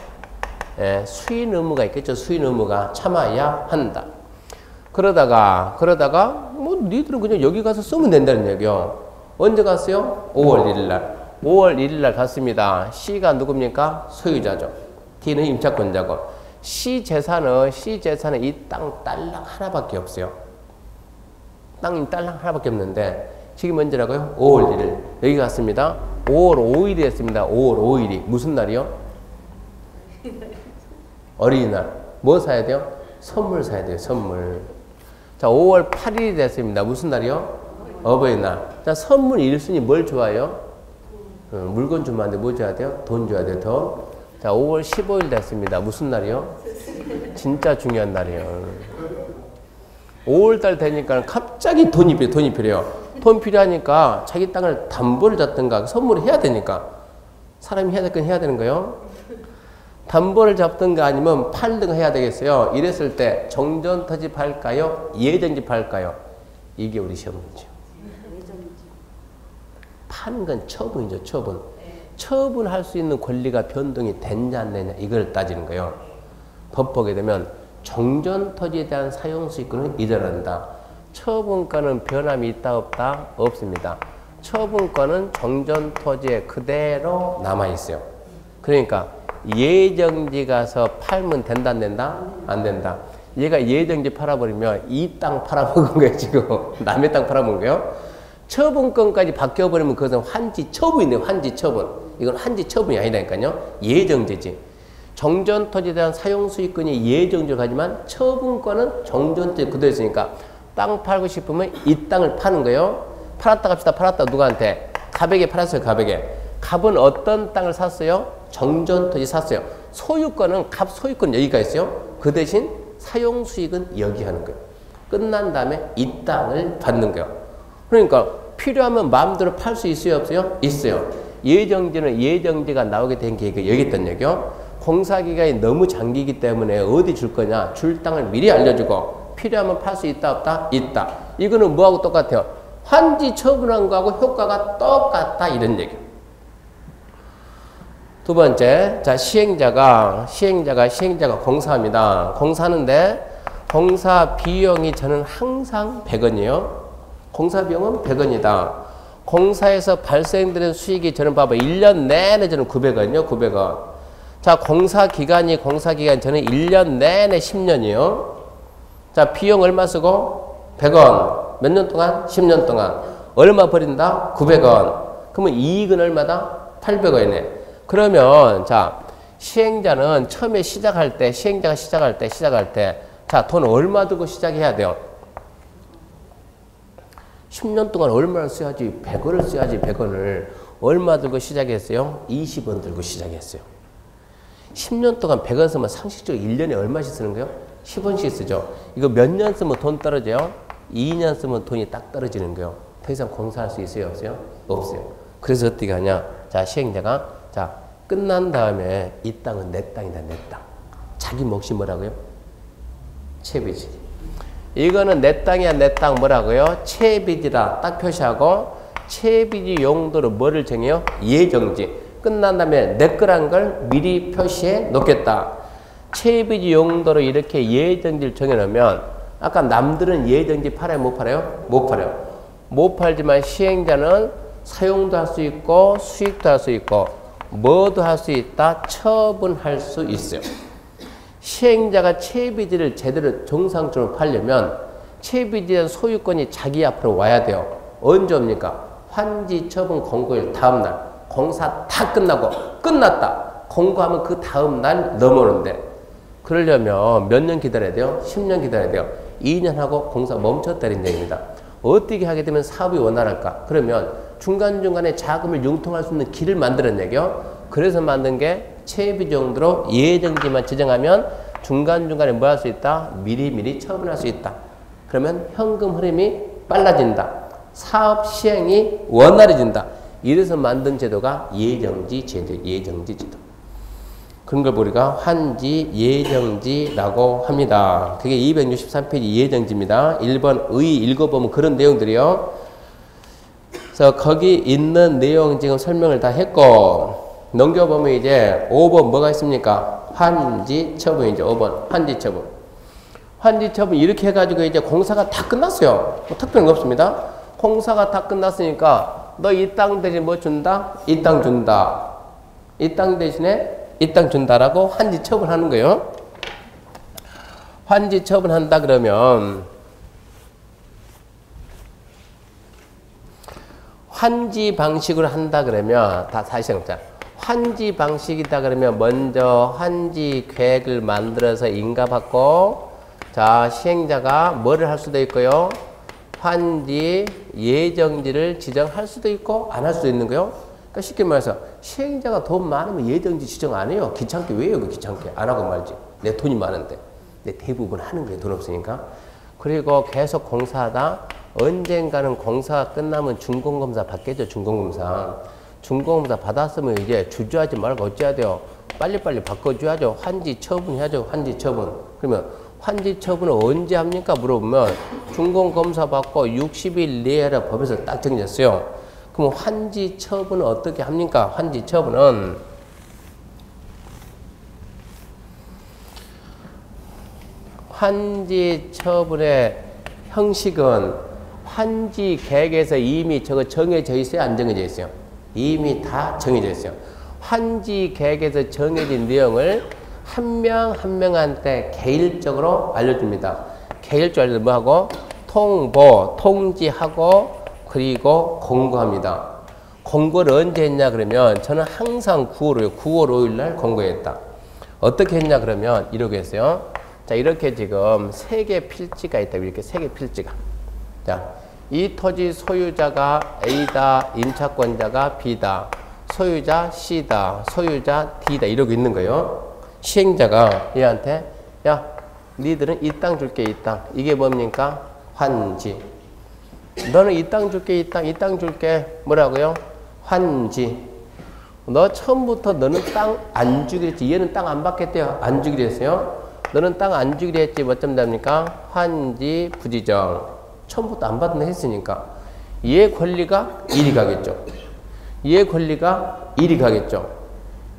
예, 수인 의무가 있겠죠. 수인 의무가 참아야 한다. 그러다가 뭐 니들은 그냥 여기 가서 쓰면 된다는 얘기요. 언제 갔어요? 5월 1일 날. 5월 1일 날 갔습니다. C가 누굽니까? 소유자죠. D는 임차권자고. C 재산은 이 땅 딸랑 하나밖에 없어요. 땅이 딸랑 하나밖에 없는데 지금 언제라고요? 5월 1일. 여기 갔습니다. 5월 5일이 됐습니다. 5월 5일이. 무슨 날이요? 어린이날. 뭐 사야 돼요? 선물 사야 돼요. 선물. 자, 5월 8일이 됐습니다. 무슨 날이요? 어버이날. 자, 선물 1순위 뭘 좋아해요? 물건 주면 안 돼. 뭐 줘야 돼요? 돈 줘야 돼요. 돈. 자, 5월 15일 됐습니다. 무슨 날이요? 진짜 중요한 날이에요. 5월달 되니까 갑자기 돈이 필요해요. 돈 필요하니까 자기 땅을 담보를 잡든가 선물을 해야 되니까 사람이 해야 될 건 해야 되는 거예요. 담보를 잡든가 아니면 팔든가 해야 되겠어요. 이랬을 때 정전토지 팔까요? 예정지 팔까요? 이게 우리 시험 문제죠. 파는 건 처분이죠. 처분. 처분할 수 있는 권리가 변동이 됐냐 안 됐냐 이걸 따지는 거예요. 법 보게 되면 정전토지에 대한 사용수익권은 이전한다. 처분권은 변함이 있다 없다? 없습니다. 처분권은 정전토지에 그대로 남아있어요. 그러니까 예정지 가서 팔면 된다 안 된다? 안 된다. 얘가 예정지 팔아버리면 이 땅 팔아먹은 거예요. 지금 남의 땅 팔아먹은 거예요. 처분권까지 바뀌어버리면 그것은 환지 처분이네요. 환지 처분. 이건 환지 처분이 아니라니까요. 예정지지. 정전토지에 대한 사용수익권이 예정지로 가지만 처분권은 정전토지 그대로 있으니까 땅 팔고 싶으면 이 땅을 파는 거예요. 팔았다 갑시다. 팔았다 누구한테? 갑에게 팔았어요. 갑에게. 갑은 어떤 땅을 샀어요? 정전토지 샀어요. 소유권은 갑 소유권 여기가 있어요. 그 대신 사용수익은 여기 하는 거예요. 끝난 다음에 이 땅을 받는 거예요. 그러니까 필요하면 마음대로 팔 수 있어요? 없어요? 있어요. 예정지는 예정지가 나오게 된 계획이 여기 있단 얘기요. 공사기간이 너무 장기이기 때문에 어디 줄 거냐? 줄 땅을 미리 알려주고 필요하면 팔 수 있다 없다? 있다. 이거는 뭐하고 똑같아요? 환지 처분한 거하고 효과가 똑같다 이런 얘기예요. 두 번째, 자 시행자가 공사합니다. 공사하는데 공사 비용이 저는 항상 100원이에요. 공사 비용은 100원이다. 공사에서 발생되는 수익이 저는 봐봐 1년 내내 저는 900원이요. 900원. 자 공사 기간이 저는 1년 내내 10년이요. 자 비용 얼마 쓰고? 100원. 몇 년 동안? 10년 동안. 얼마 버린다? 900원. 그러면 이익은 얼마다? 800원이네. 그러면 자 시행자는 처음에 시작할 때 자 돈 얼마 들고 시작해야 돼요? 10년 동안 얼마를 써야지? 100원을 써야지. 100원을 얼마 들고 시작했어요? 20원 들고 시작했어요. 10년 동안 100원 쓰면 상식적으로 1년에 얼마씩 쓰는 거예요? 10원씩 쓰죠. 이거 몇 년 쓰면 돈 떨어져요? 2년 쓰면 돈이 딱 떨어지는 거예요. 더 이상 공사할 수 있어요? 없어요? 없어요. 그래서 어떻게 하냐? 자 시행자가 자 끝난 다음에 이 땅은 내 땅이다. 내 땅. 자기 몫이 뭐라고요? 채비지. 이거는 내 땅이야. 내 땅 뭐라고요? 채비지라 딱 표시하고 채비지 용도로 뭐를 정해요? 예정지. 끝난 다음에 내 거란 걸 미리 표시해 놓겠다. 채비지 용도로 이렇게 예정지를 정해놓으면 아까 남들은 예정지 팔아요? 못 팔아요? 못 팔아요. 못 팔지만 시행자는 사용도 할 수 있고 수익도 할 수 있고 뭐도 할 수 있다. 처분할 수 있어요. 시행자가 채비지를 제대로 정상적으로 팔려면 채비지의 소유권이 자기 앞으로 와야 돼요. 언제 옵니까? 환지 처분 공고일 다음날. 공사 다 끝나고 끝났다. 공고하면 그 다음날 넘어오는데 그러려면 몇 년 기다려야 돼요? 10년 기다려야 돼요. 2년 하고 공사 멈췄다는 얘기입니다. 어떻게 하게 되면 사업이 원활할까? 그러면 중간중간에 자금을 융통할 수 있는 길을 만드는 얘기요. 그래서 만든 게 채비 정도로 예정지만 지정하면 중간중간에 뭐 할 수 있다? 미리미리 처분할 수 있다. 그러면 현금 흐름이 빨라진다. 사업 시행이 원활해진다. 이래서 만든 제도가 예정지 제도, 예정지 제도. 그런 걸 우리가 환지 예정지라고 합니다. 그게 263페이지 예정지입니다. 1번 의 읽어보면 그런 내용들이요. 그래서 거기 있는 내용 지금 설명을 다 했고 넘겨보면 이제 5번 뭐가 있습니까? 환지 처분이죠. 5번 환지 처분. 환지 처분 이렇게 해가지고 이제 공사가 다 끝났어요. 뭐 특별한 거 없습니다. 공사가 다 끝났으니까 너 이 땅 대신 뭐 준다? 이 땅 준다. 이 땅 대신에 이 땅 준다라고 환지 처분하는 거예요. 환지 처분한다 그러면 환지 방식으로 한다 그러면 다시 해보자. 환지 방식이다 그러면 먼저 환지 계획을 만들어서 인가받고 자 시행자가 뭐를 할 수도 있고요. 환지 예정지를 지정할 수도 있고 안 할 수도 있는 거요. 그러니까 쉽게 말해서 시행자가 돈 많으면 예정지 지정 안 해요. 귀찮게 왜 해요? 귀찮게 안 하고 말지. 내 돈이 많은데. 근데 대부분 하는 거예요. 돈 없으니까. 그리고 계속 공사하다 언젠가는 공사가 끝나면 준공검사 받겠죠. 준공검사. 준공검사 받았으면 이제 주저하지 말고 어찌해야 돼요? 빨리빨리 바꿔줘야죠. 환지 처분해야죠. 환지 처분. 그러면 환지 처분을 언제 합니까? 물어보면 준공검사 받고 60일 내에 하라 법에서 딱 정해졌어요. 그럼 환지 처분은 어떻게 합니까? 환지 처분은 환지 처분의 형식은 환지 계획에서 이미 저거 정해져 있어요? 안 정해져 있어요? 이미 다 정해져 있어요. 환지 계획에서 정해진 내용을 한 명 한 명한테 개일적으로 알려줍니다. 개일적으로 알려서 뭐하고? 통보, 통지하고 그리고 공고합니다. 공고를 언제 했냐 그러면 저는 항상 9월 5일 날 공고했다. 어떻게 했냐 그러면 이렇게 했어요. 자, 이렇게 지금 3개 필지가 있다. 이렇게 3개 필지가. 자, 이 토지 소유자가 A다, 임차권자가 B다, 소유자 C다, 소유자 D다 이러고 있는 거예요. 시행자가 얘한테 야, 니들은 이 땅 줄게, 이 땅. 이게 뭡니까? 환지. 너는 이 땅 줄게, 이 땅 줄게. 뭐라고요? 환지. 너 처음부터 너는 땅 안 주기로 했지. 얘는 땅 안 받겠대요. 안 주기로 했어요. 너는 땅 안 주기로 했지. 뭐 좀 됩니까? 환지 부지정. 처음부터 안 받는다 했으니까. 얘 권리가 이리 가겠죠. 얘 권리가 이리 가겠죠.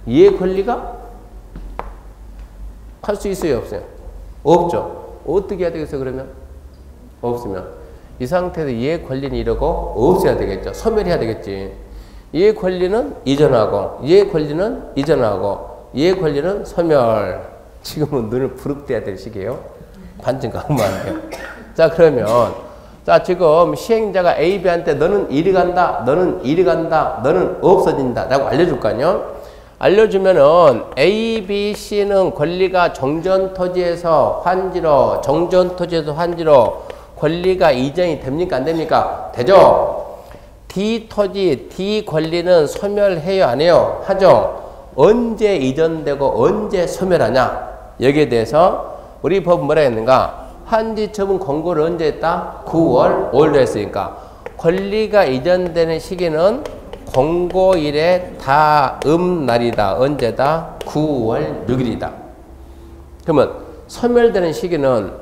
얘 권리가 할 수 있어요, 없어요? 없죠. 어떻게 해야 되겠어요, 그러면? 없으면. 이 상태에서 얘 권리는 이러고 없애야 되겠죠. 소멸해야 되겠지. 얘 권리는 이전하고, 얘 권리는 이전하고, 얘 권리는 소멸. 지금은 눈을 부릅뜨야 될 시기예요. 관점 가면 안 돼요. 자, 그러면, 자, 지금 시행자가 A, B한테 너는 이리 간다, 너는 이리 간다, 너는 없어진다 라고 알려줄 거 아니에요? 알려주면은 A, B, C는 권리가 정전토지에서 환지로, 정전토지에서 환지로 권리가 이전이 됩니까? 안 됩니까? 되죠? D 토지, D 권리는 소멸해요? 안 해요? 하죠? 언제 이전되고 언제 소멸하냐? 여기에 대해서 우리 법은 뭐라 했는가? 환지 처분 공고를 언제 했다? 9월 5일로 했으니까 권리가 이전되는 시기는 공고일의 다음 날이다. 언제다? 9월 6일이다. 그러면 소멸되는 시기는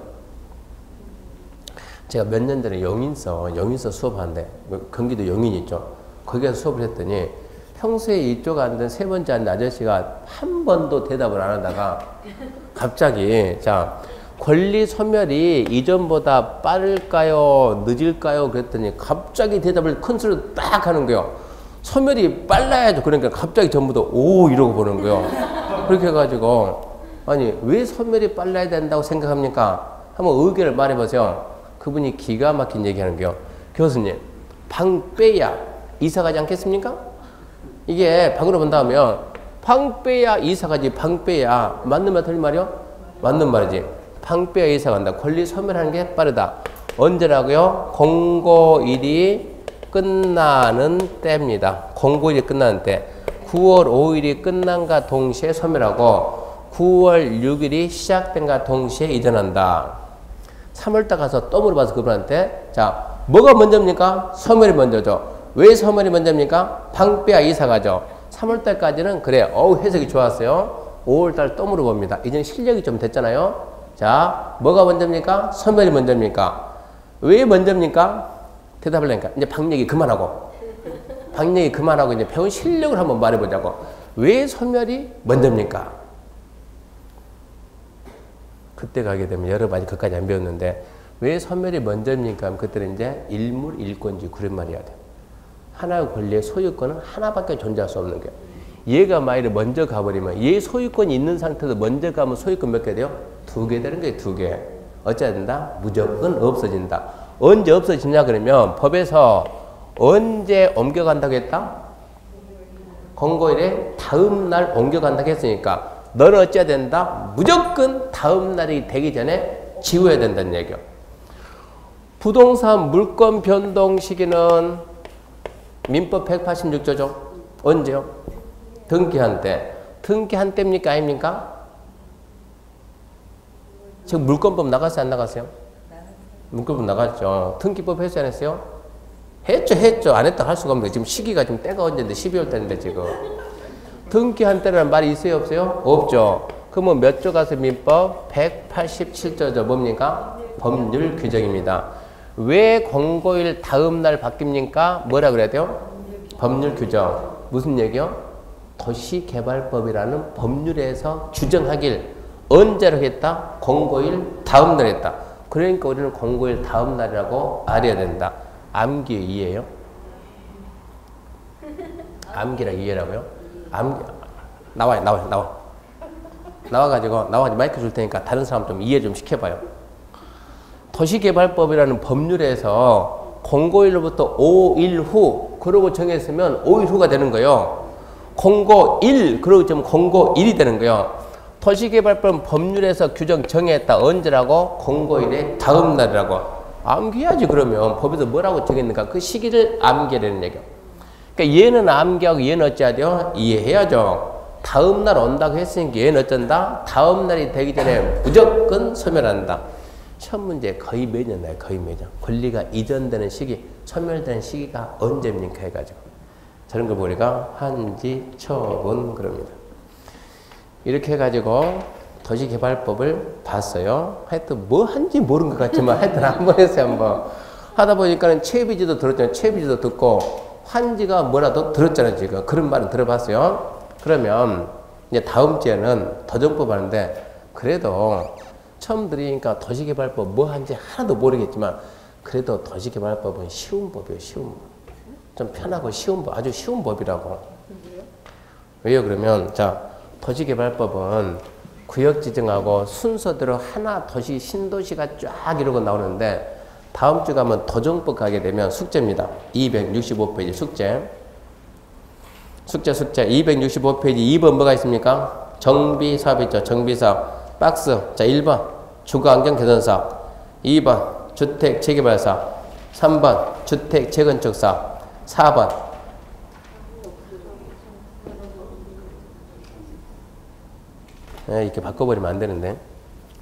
제가 몇 년 전에 영인서 수업하는데 경기도 영인 있죠. 거기서 수업을 했더니 평소에 이쪽 앉은 세 번째 앉은 아저씨가 한 번도 대답을 안 하다가 갑자기 자 권리 소멸이 이전보다 빠를까요? 늦을까요? 그랬더니 갑자기 대답을 큰 소리로 딱 하는 거예요. 소멸이 빨라야죠. 그러니까 갑자기 전부도 오 이러고 보는 거예요. 그렇게 해가지고 아니 왜 소멸이 빨라야 된다고 생각합니까? 한번 의견을 말해보세요. 그분이 기가 막힌 얘기하는 거예요. 교수님 방 빼야 이사 가지 않겠습니까? 이게 방으로 본다면 방 빼야 이사 가지 방 빼야 맞는 말 틀린 말이요? 맞는 말이지. 방 빼야 이사 간다. 권리 소멸하는 게 빠르다. 언제라고요? 공고일이 끝나는 때입니다. 공고일이 끝나는 때. 9월 5일이 끝난과 동시에 소멸하고 9월 6일이 시작된과 동시에 이전한다. 3월달 가서 또 물어봐서 그분한테 자 뭐가 먼저입니까? 소멸이 먼저죠. 왜 소멸이 먼저입니까? 방 빼야 이사 가죠. 3월달까지는 그래 해석이 좋았어요. 5월달 또 물어봅니다. 이제 실력이 좀 됐잖아요. 자 뭐가 먼저입니까? 소멸이 먼저입니까? 왜 먼저입니까? 대답을 하니까 이제 방 얘기 그만하고 이제 배운 실력을 한번 말해보자고. 왜 소멸이 먼저입니까? 그때 가게 되면 여러분 아직 그까지 안 배웠는데 왜 소멸이 먼저입니까? 그때는 이제 일물 일권지 그런 말이야 돼. 하나의 권리의 소유권은 하나밖에 존재할 수 없는 거예요. 얘가 만일에 먼저 가버리면 얘 소유권이 있는 상태에서 먼저 가면 소유권 몇 개 돼요? 2개 되는 거예요. 2개. 어찌해야 된다? 무조건 없어진다. 언제 없어지냐 그러면 법에서 언제 옮겨간다고 했다? 공고일에 다음 날 옮겨간다고 했으니까 너는 어찌해야 된다? 무조건 다음 날이 되기 전에 지워야 된다는 얘기요. 부동산 물권 변동 시기는 민법 186조죠. 언제요? 등기한 때. 등기한 때입니까? 아닙니까? 지금 물권법 나갔어요? 안 나갔어요? 물권법 나갔죠. 등기법 했어요? 안 했어요? 했죠. 안 했다 할 수가 없는 거예요. 지금 시기가 지금 때가 언제인데 12월 달인데 지금. 등기한다는 말이 있어요, 없어요? 없죠. 그러면 몇 조 가서 민법? 187조죠. 뭡니까? 법률 규정입니다. 왜 공고일 다음 날 바뀝니까? 뭐라 그래야 돼요? 법률 규정. 무슨 얘기요? 도시개발법이라는 법률에서 규정하길 언제로 했다? 공고일 다음 날 했다. 그러니까 우리는 공고일 다음 날이라고 알아야 된다. 암기 이해요? 암기라 이해라고요? 암기 나와가지고 마이크 줄 테니까 다른 사람 좀 이해 좀 시켜봐요. 도시개발법이라는 법률에서 공고일로부터 5일 후 그러고 정했으면 5일 후가 되는 거예요. 공고일 그러고 좀 공고일이 되는 거예요. 도시개발법 법률에서 규정 정했다. 언제라고? 공고일의 다음 날이라고. 암기해야지. 그러면 법에서 뭐라고 정했는가 그 시기를 암기하는 얘기예요. 그러니까 얘는 암기하고 얘는 어찌해야 돼요? 이해해야죠. 다음 날 온다고 했으니까 얘는 어쩐다? 다음 날이 되기 전에 무조건 소멸한다. 첫 문제 거의 매년 나요. 거의 매년. 권리가 이전되는 시기, 소멸되는 시기가 언제입니까? 해가지고. 저런 걸 보니까 한지 처분 그럽니다. 이렇게 해가지고 도시개발법을 봤어요. 하여튼 뭐 한지 모르는 것 같지만 하여튼 한번 했어요. 한번. 하다 보니까는 채비지도 들었잖아요. 채비지도 듣고 환지가 뭐라도 들었잖아요. 지금. 그런 말은 들어봤어요. 그러면 이제 다음 주에는 도정법 하는데 그래도 처음 들으니까 도시개발법 뭐 한지 하나도 모르겠지만 그래도 도시개발법은 쉬운 법이에요. 쉬운 법. 좀 편하고 쉬운 법. 아주 쉬운 법이라고. 왜요? 그러면 자 도시개발법은 구역 지정하고 순서대로 하나 도시 신도시가 쫙 이러고 나오는데 다음 주 가면 도정법 가게 되면 숙제입니다. 265페이지 숙제 265페이지 2번 뭐가 있습니까? 정비사업 있죠. 정비사업 박스. 자 1번 주거환경 개선사업 2번 주택 재개발사업 3번 주택 재건축사업 4번 이렇게 바꿔버리면 안 되는데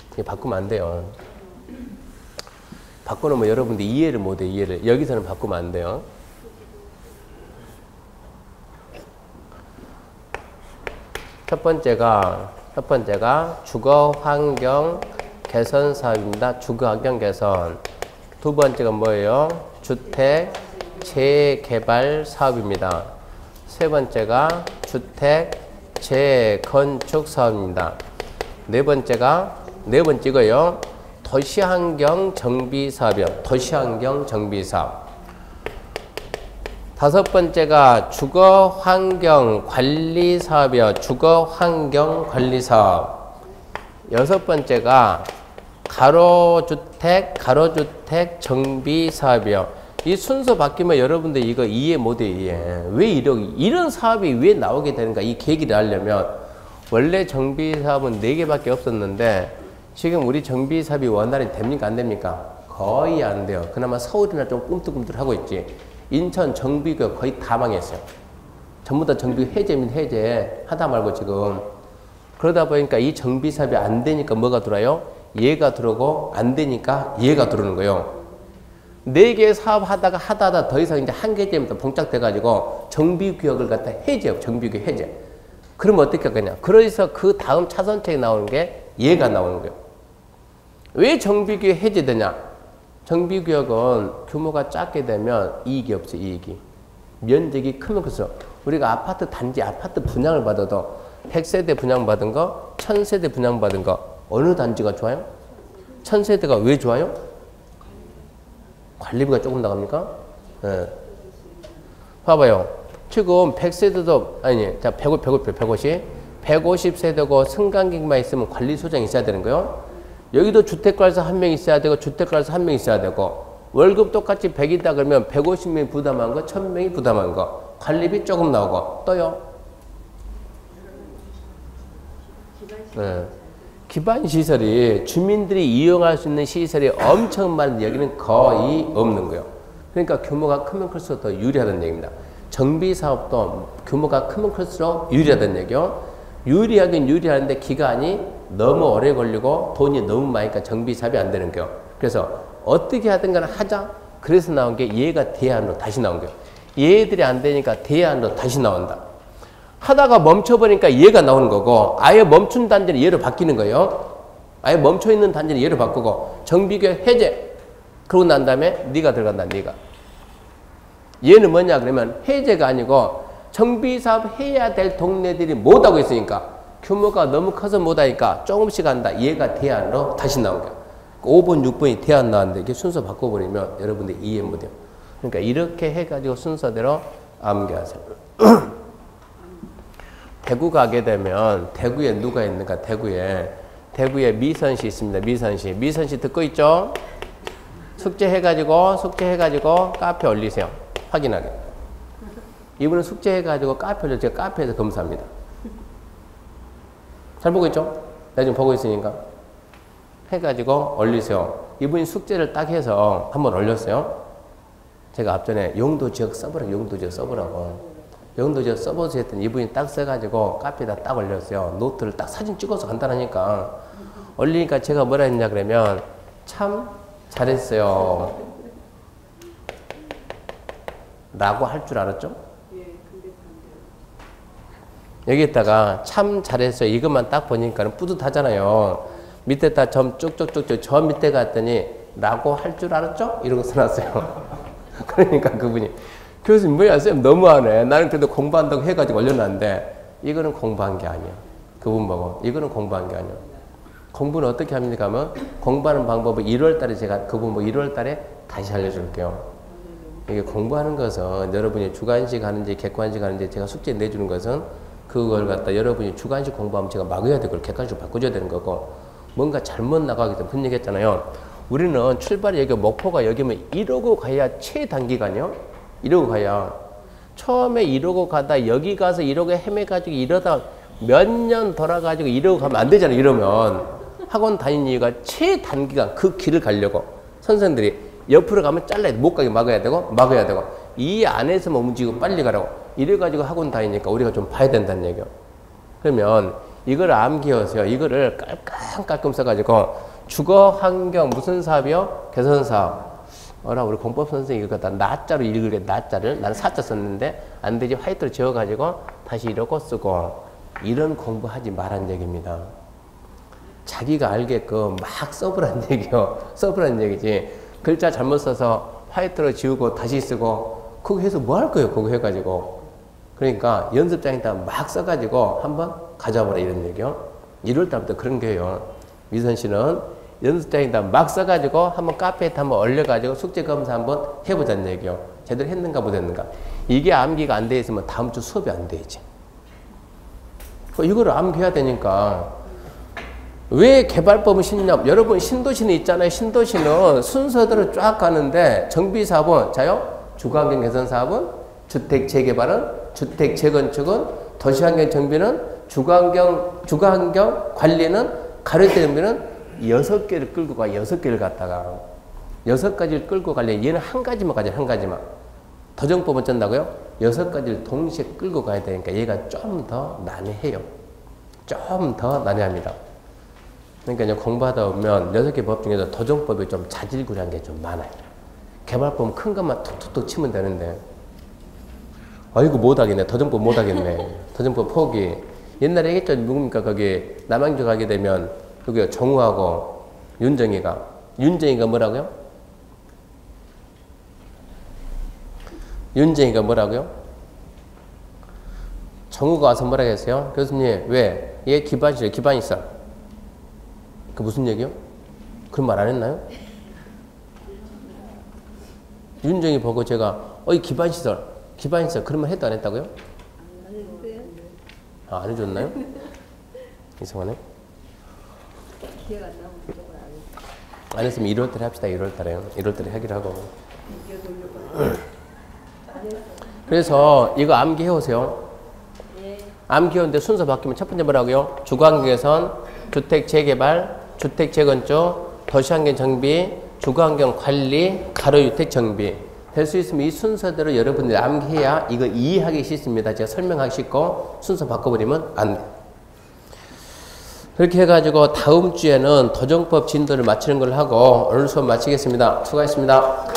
이렇게 바꾸면 안 돼요. 바꿔놓으면 여러분들 이해를 못해. 이해를. 여기서는 바꾸면 안 돼요. 첫 번째가 주거환경 개선 사업입니다. 주거환경 개선. 두 번째가 뭐예요? 주택 재개발 사업입니다. 세 번째가 주택 재건축 사업입니다. 네 번째가요. 도시환경 정비 사업이요. 도시환경 정비 사업. 다섯 번째가 주거환경 관리 사업이요. 주거환경 관리 사업. 여섯 번째가 가로주택 정비 사업이요. 이 순서 바뀌면 여러분들 이거 이해 못해. 이해. 왜 이런 사업이 왜 나오게 되는가 이 계기를 알려면 원래 정비 사업은 4개밖에 없었는데 지금 우리 정비 사업이 원활히 됩니까? 안 됩니까? 거의 안 돼요. 그나마 서울이나 좀 꿈틀꿈틀하고 있지. 인천 정비가 거의 다 망했어요. 전부 다 정비 해제 하다 말고 지금. 그러다 보니까 이 정비 사업이 안 되니까 뭐가 들어와요? 얘가 들어오고 안 되니까 얘가 들어오는 거예요. 4개 사업 하다가 더 이상 이제 한계점부터 봉착돼가지고 정비구역을 갖다 해제해요. 정비구역 해제. 그러면 어떻게 하겠냐. 그래서 그 다음 차선책에 나오는 게 얘가 나오는 거예요. 왜 정비구역 해제되냐. 정비구역은 규모가 작게 되면 이익이 없어요. 이익이. 면적이 크면 클수록 우리가 아파트 단지 아파트 분양을 받아도 100세대 분양받은 거 1000세대 분양받은 거 어느 단지가 좋아요? 1000세대가 왜 좋아요? 관리비가 조금 나갑니까? 네. 봐봐요. 지금 100세대도, 아니, 자, 150세대고 승강기만 있으면 관리소장이 있어야 되는 거예요. 여기도 주택가에서 한 명 있어야 되고, 주택가에서 한 명 있어야 되고, 월급 똑같이 100이다 그러면 150명이 부담한 거, 1000명이 부담한 거, 관리비 조금 나오고, 또요. 네. 기반시설이 주민들이 이용할 수 있는 시설이 엄청 많은 여기는 거의 없는 거예요. 그러니까 규모가 크면 클수록 더 유리하다는 얘기입니다. 정비사업도 규모가 크면 클수록 유리하다는 얘기요. 유리하긴 유리한데 기간이 너무 오래 걸리고 돈이 너무 많으니까 정비사업이 안 되는 거예요. 그래서 어떻게 하든 간에 하자. 그래서 나온 게 얘가 대안으로 다시 나온 거예요. 얘들이 안 되니까 대안으로 다시 나온다. 하다가 멈춰버리니까 얘가 나오는 거고, 아예 멈춘 단계는 얘로 바뀌는 거예요. 아예 멈춰있는 단계는 얘로 바꾸고, 정비교 해제. 그러고 난 다음에 네가 들어간다, 네가. 얘는 뭐냐 그러면 해제가 아니고 정비사업 해야 될 동네들이 못하고 있으니까 규모가 너무 커서 못하니까 조금씩 한다. 얘가 대안으로 다시 나온 거예요. 5번, 6번이 대안 나왔는데 이게 순서 바꿔버리면 여러분들 이해 못해요. 그러니까 이렇게 해가지고 순서대로 암기하세요. 대구 가게 되면 대구에 누가 있는가? 대구에 미선씨 있습니다. 미선씨 듣고 있죠? 숙제해가지고 카페 올리세요. 확인하게. 이분은 숙제해가지고 카페 올려 제가 카페에서 검사합니다. 잘 보고 있죠? 내가 지금 보고 있으니까. 해가지고 올리세요. 이분이 숙제를 딱 해서 한번 올렸어요. 제가 앞전에 용도지역 써보라고. 용도지역 써보세요 했더니 이분이 딱 써가지고 카페에다 딱 올렸어요. 노트를 딱 사진 찍어서 간단하니까. 올리니까 제가 뭐라 했냐 그러면 참 잘했어요. 라고 할 줄 알았죠? 여기에다가 참 잘했어요. 이것만 딱 보니까 뿌듯하잖아요. 밑에다 점 쭉쭉쭉쭉 저 밑에 갔더니 라고 할 줄 알았죠? 이러고 써놨어요. 그러니까 그분이 교수님 뭐야 쌤 너무하네. 나는 그래도 공부한다고 해가지고 올려놨는데 이거는 공부한 게 아니야. 그분 보고 이거는 공부한 게 아니야. 공부는 어떻게 합니까 하면 공부하는 방법을 1월달에 제가 그분 뭐 1월달에 다시 알려줄게요. 이게 공부하는 것은 여러분이 주관식 하는지 객관식 하는지 제가 숙제 내주는 것은 그걸 갖다 여러분이 주관식 공부하면 제가 막아야 되고 객관식으로 바꿔줘야 되는 거고 뭔가 잘못 나가기 때문에 그런 얘기 했잖아요. 우리는 출발이 여기 목표가 여기면 이러고 가야 최단기간이요. 이러고 가야 처음에 이러고 가다 여기 가서 이러고 헤매가지고 이러다 몇 년 돌아가지고 이러고 가면 안 되잖아요. 이러면 학원 다니는 이유가 최단기간 그 길을 가려고 선생님들이 옆으로 가면 잘라야 돼. 못 가게 막아야 되고 이 안에서만 움직이고 빨리 가라고 이래가지고 학원 다니니까 우리가 좀 봐야 된다는 얘기예요. 그러면 이걸 암기하세요. 이거를 깔끔 써가지고 주거 환경 무슨 사업이요? 개선 사업. 우리 공법 선생님이 이거 갖다 나자로 읽으래. 나자를 나는 사자 썼는데 안 되지. 화이트로 지워가지고 다시 이러고 쓰고 이런 공부하지 말란 얘기입니다. 자기가 알게끔 막 써보란 얘기요. 써보란 얘기지. 글자 잘못 써서 화이트로 지우고 다시 쓰고 그거 해서 뭐 할 거예요? 그거 해가지고. 그러니까 연습장에다 막 써가지고 한번 가져와보라 이런 얘기요. 1월달부터 그런 거예요. 미선 씨는 연습장에다 막 써가지고 한번 카페에 한번 올려가지고 숙제 검사 한번 해보자는 얘기요. 제대로 했는가 못했는가. 이게 암기가 안 돼 있으면 다음 주 수업이 안 되지. 이거를 암기해야 되니까. 왜 개발법은 신협? 여러분 신도시는 있잖아요. 신도시는 순서대로 쫙 가는데 정비사업은 자요? 주거환경 개선 사업은 주택 재개발은 주택 재건축은 도시환경 정비는 주거환경 관리는 가로대 정비는 6개를 끌고 가. 6개를 갖다가 6가지를 끌고 가려면 얘는 한 가지만 가잖아요. 한 가지만. 도정법은 쩐다고요? 6가지를 동시에 끌고 가야 되니까 얘가 좀 더 난해해요. 좀 더 난해합니다. 그러니까 이제 공부하다 보면 6개 법 중에서 도정법이 좀 자질구레한 게 좀 많아요. 개발법 큰 것만 툭툭툭 치면 되는데 아이고 못하겠네. 도정법 못하겠네. 도정법 포기. 옛날에 얘기했죠. 누굽니까? 거기 남양주 가게 되면 그게 정우하고 윤정이가 뭐라고요? 윤정이가 뭐라고요? 정우가 와서 뭐라고 했어요? 교수님 왜? 얘 기반시절 기반 있어. 그 무슨 얘기요? 그런 말 안 했나요? 윤정이 보고 제가 어이 기반시설 그런 말 해도 안 했다고요? 아, 안 해줬나요? 이상하네. 기억 안 나면 무조건 안 해. 안 했으면 1월달에 합시다. 1월달에 하기로 하고. 그래서 이거 암기해 오세요. 암기하는데 순서 바뀌면 첫 번째 뭐라고요? 주거환경 개선, 주택 재개발, 주택 재건축, 도시환경 정비, 주거환경 관리, 가로주택 정비. 될 수 있으면 이 순서대로 여러분들이 암기해야 이거 이해하기 쉽습니다. 제가 설명하기 쉽고 순서 바꿔버리면 안 돼. 그렇게 해가지고 다음 주에는 도정법 진도를 마치는 걸 하고 오늘 수업 마치겠습니다. 수고하셨습니다.